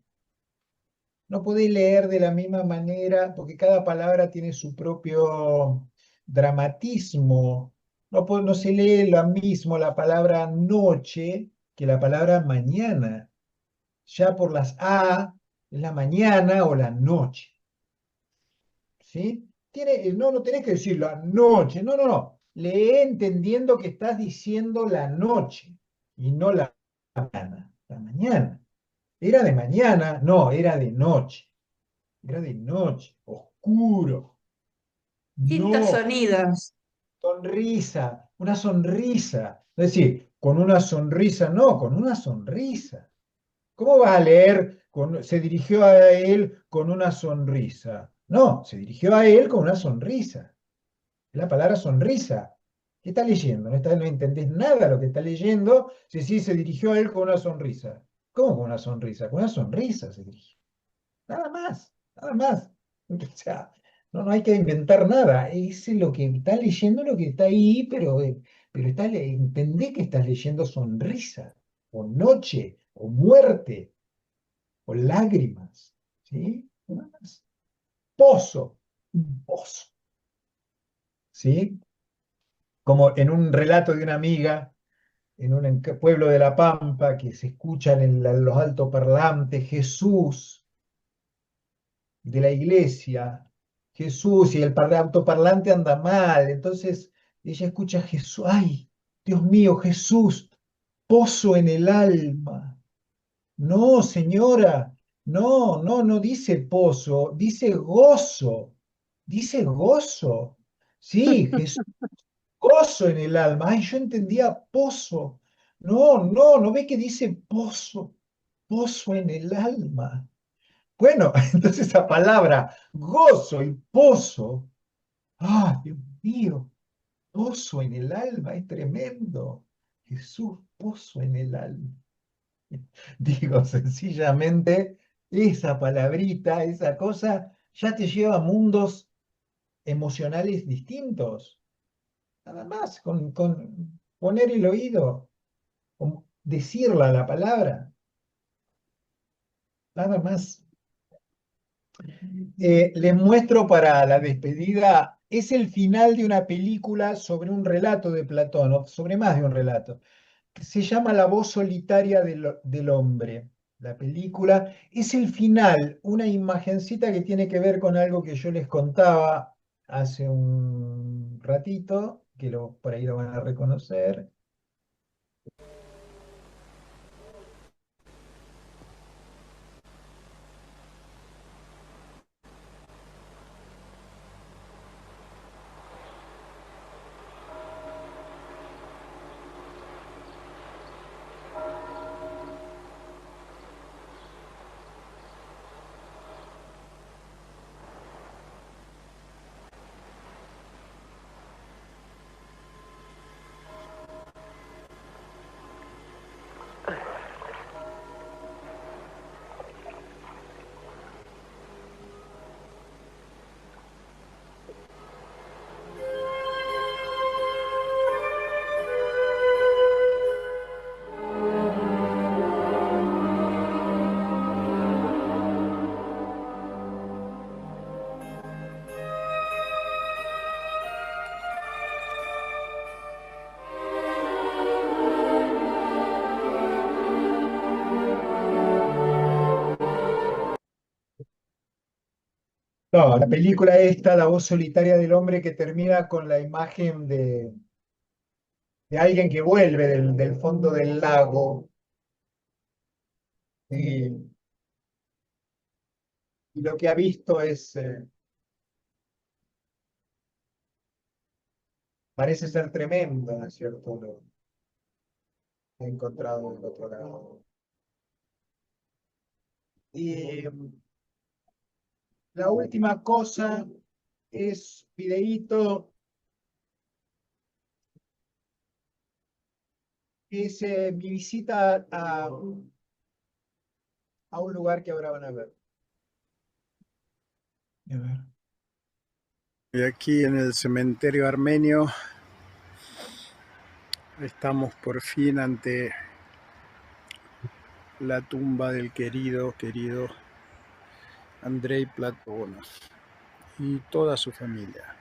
No podéis leer de la misma manera porque cada palabra tiene su propio dramatismo. No se lee lo mismo la palabra noche que la palabra mañana. Ya por las A es la mañana o la noche. ¿Sí? No tenés que decir la noche. No, no, no. Lee entendiendo que estás diciendo la noche y no la mañana. La mañana. ¿Era de mañana? No, era de noche. Era de noche, oscuro. Distintos No, sonidos. sonrisa, una sonrisa. Es decir, con una sonrisa, no, con una sonrisa. ¿Cómo vas a leer se dirigió a él con una sonrisa? No, se dirigió a él con una sonrisa. Es la palabra sonrisa. ¿Qué está leyendo? No entendés nada de lo que está leyendo. Si sí, se dirigió a él con una sonrisa. ¿Cómo con una sonrisa? Con una sonrisa se dirigió. Nada más, nada más. O sea, no hay que inventar nada. Es lo que está leyendo, lo que está ahí, pero entendé que estás leyendo sonrisa, o noche, o muerte, o lágrimas. ¿Sí? Nada más. Pozo, un pozo. ¿Sí? Como en un relato de una amiga, en un pueblo de La Pampa, que se escuchan en los altoparlantes, Jesús de la iglesia, Jesús, y el autoparlante anda mal, entonces ella escucha a Jesús, ay, Dios mío, Jesús, pozo en el alma. No, señora, no dice pozo, dice gozo. Sí, Jesús, gozo en el alma. Ay, yo entendía pozo. No ve que dice pozo, pozo en el alma. Bueno, entonces esa palabra gozo y pozo, ¡ah, Dios mío! Pozo en el alma, es tremendo. Jesús, pozo en el alma. Digo, sencillamente, esa palabrita, esa cosa, ya te lleva a mundos emocionales distintos. Nada más, con poner el oído, con decirla la palabra, nada más. Les muestro para la despedida, es el final de una película sobre un relato de Platón, o sobre más de un relato, que se llama La voz solitaria del hombre. La película es el final, una imagencita que tiene que ver con algo que yo les contaba hace un ratito, que por ahí lo van a reconocer. No, la película esta, La voz solitaria del hombre, que termina con la imagen de alguien que vuelve del fondo del lago y, y lo que ha visto parece ser tremendo, ¿no es cierto? Lo que ha encontrado del otro lado. Y la última cosa es videíto, es mi visita a un lugar que ahora van a ver. A ver. Y aquí en el cementerio armenio estamos por fin ante la tumba del querido Andrei Platonov y toda su familia.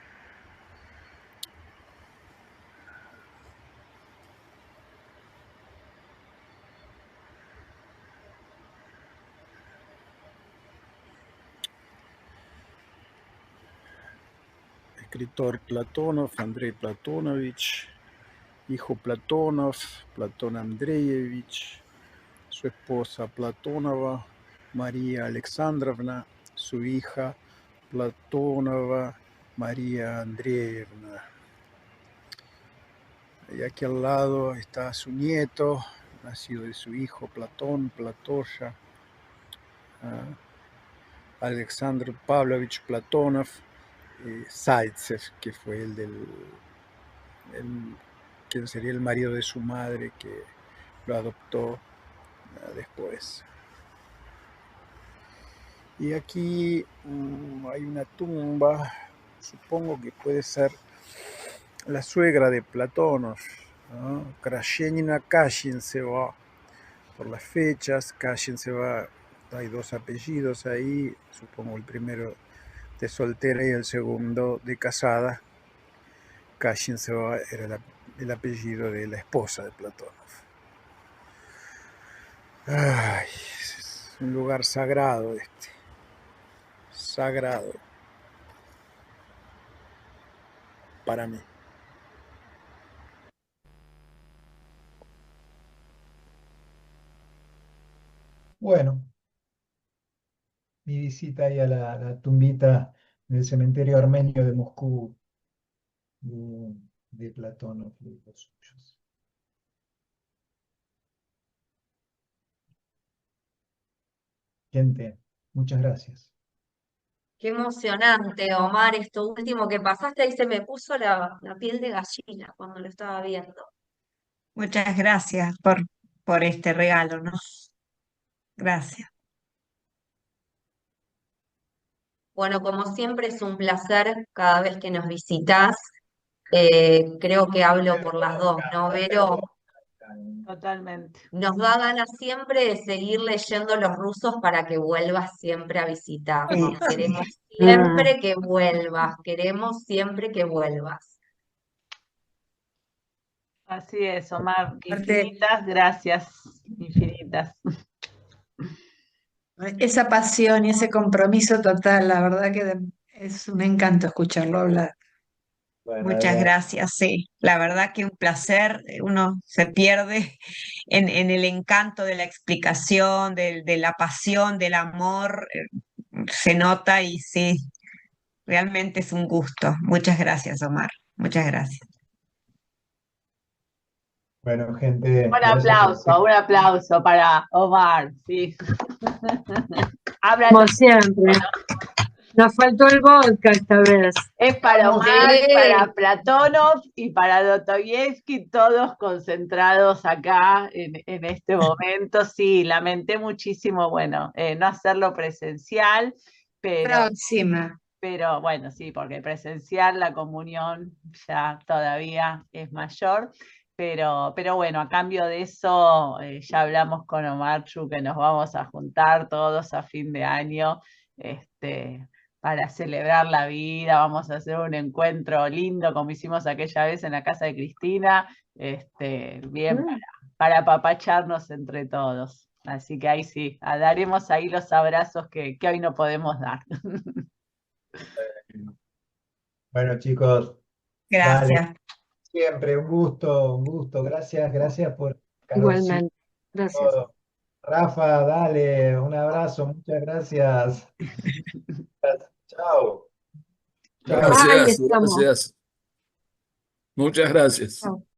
Escritor Platonov, Andrei Platonovich, hijo Platonov, Platón Andreyevich, su esposa Platonova, María Alexandrovna, su hija Platonova, María Andreevna. Y aquí al lado está su nieto, nacido de su hijo Platón, Platoya, Alexander Pavlovich Platonov, Zaitsev, que fue quien sería el marido de su madre, que lo adoptó después. Y aquí hay una tumba, supongo que puede ser la suegra de Platonov, ¿no? Krashenina Kashintseva, por las fechas. Kashintseva, hay dos apellidos ahí, supongo el primero de soltera y el segundo de casada. Kashintseva era el apellido de la esposa de Platonov. Ay, es un lugar sagrado este. Sagrado. Para mí. Bueno, mi visita ahí a la tumbita del cementerio armenio de Moscú de Platón y los suyos. Gente, muchas gracias. Qué emocionante, Omar, esto último que pasaste, y se me puso la piel de gallina cuando lo estaba viendo. Muchas gracias por este regalo, ¿no? Gracias. Bueno, como siempre es un placer cada vez que nos visitas. Creo que hablo por las dos, ¿no, Vero? Totalmente. Nos da ganas siempre de seguir leyendo los rusos para que vuelvas siempre a visitarnos. Sí. Queremos Ah, siempre que vuelvas, queremos siempre que vuelvas. Así es, Omar. Aparte, Infinitas gracias. Infinitas. esa pasión y ese compromiso total, la verdad que es un encanto escucharlo hablar. Bueno, Muchas gracias, sí. La verdad que un placer. Uno se pierde en el encanto de la explicación, de la pasión, del amor. Se nota y sí, realmente es un gusto. Muchas gracias, Omar. Muchas gracias. bueno, gente, gracias Un aplauso para Omar, sí. Habla como siempre. Nos faltó el vodka esta vez. Es para Omar, Sí. para Platonov y para Dostoyevsky, todos concentrados acá en este momento. Sí, lamenté muchísimo, bueno, no hacerlo presencial, Próxima. pero bueno, sí, porque presencial la comunión ya todavía es mayor. Pero bueno, a cambio de eso, ya hablamos con Omarchu que nos vamos a juntar todos a fin de año, para celebrar la vida. Vamos a hacer un encuentro lindo como hicimos aquella vez en la casa de Cristina, bien para apapacharnos entre todos. Así que ahí sí, daremos ahí los abrazos que hoy no podemos dar. Bueno, chicos, dale, Gracias. siempre un gusto. Gracias por calorcito Igualmente. Gracias. todo. Rafa, dale, un abrazo, muchas gracias. Chao. Chao. Ahí Gracias, estamos. gracias. Muchas gracias. Chao.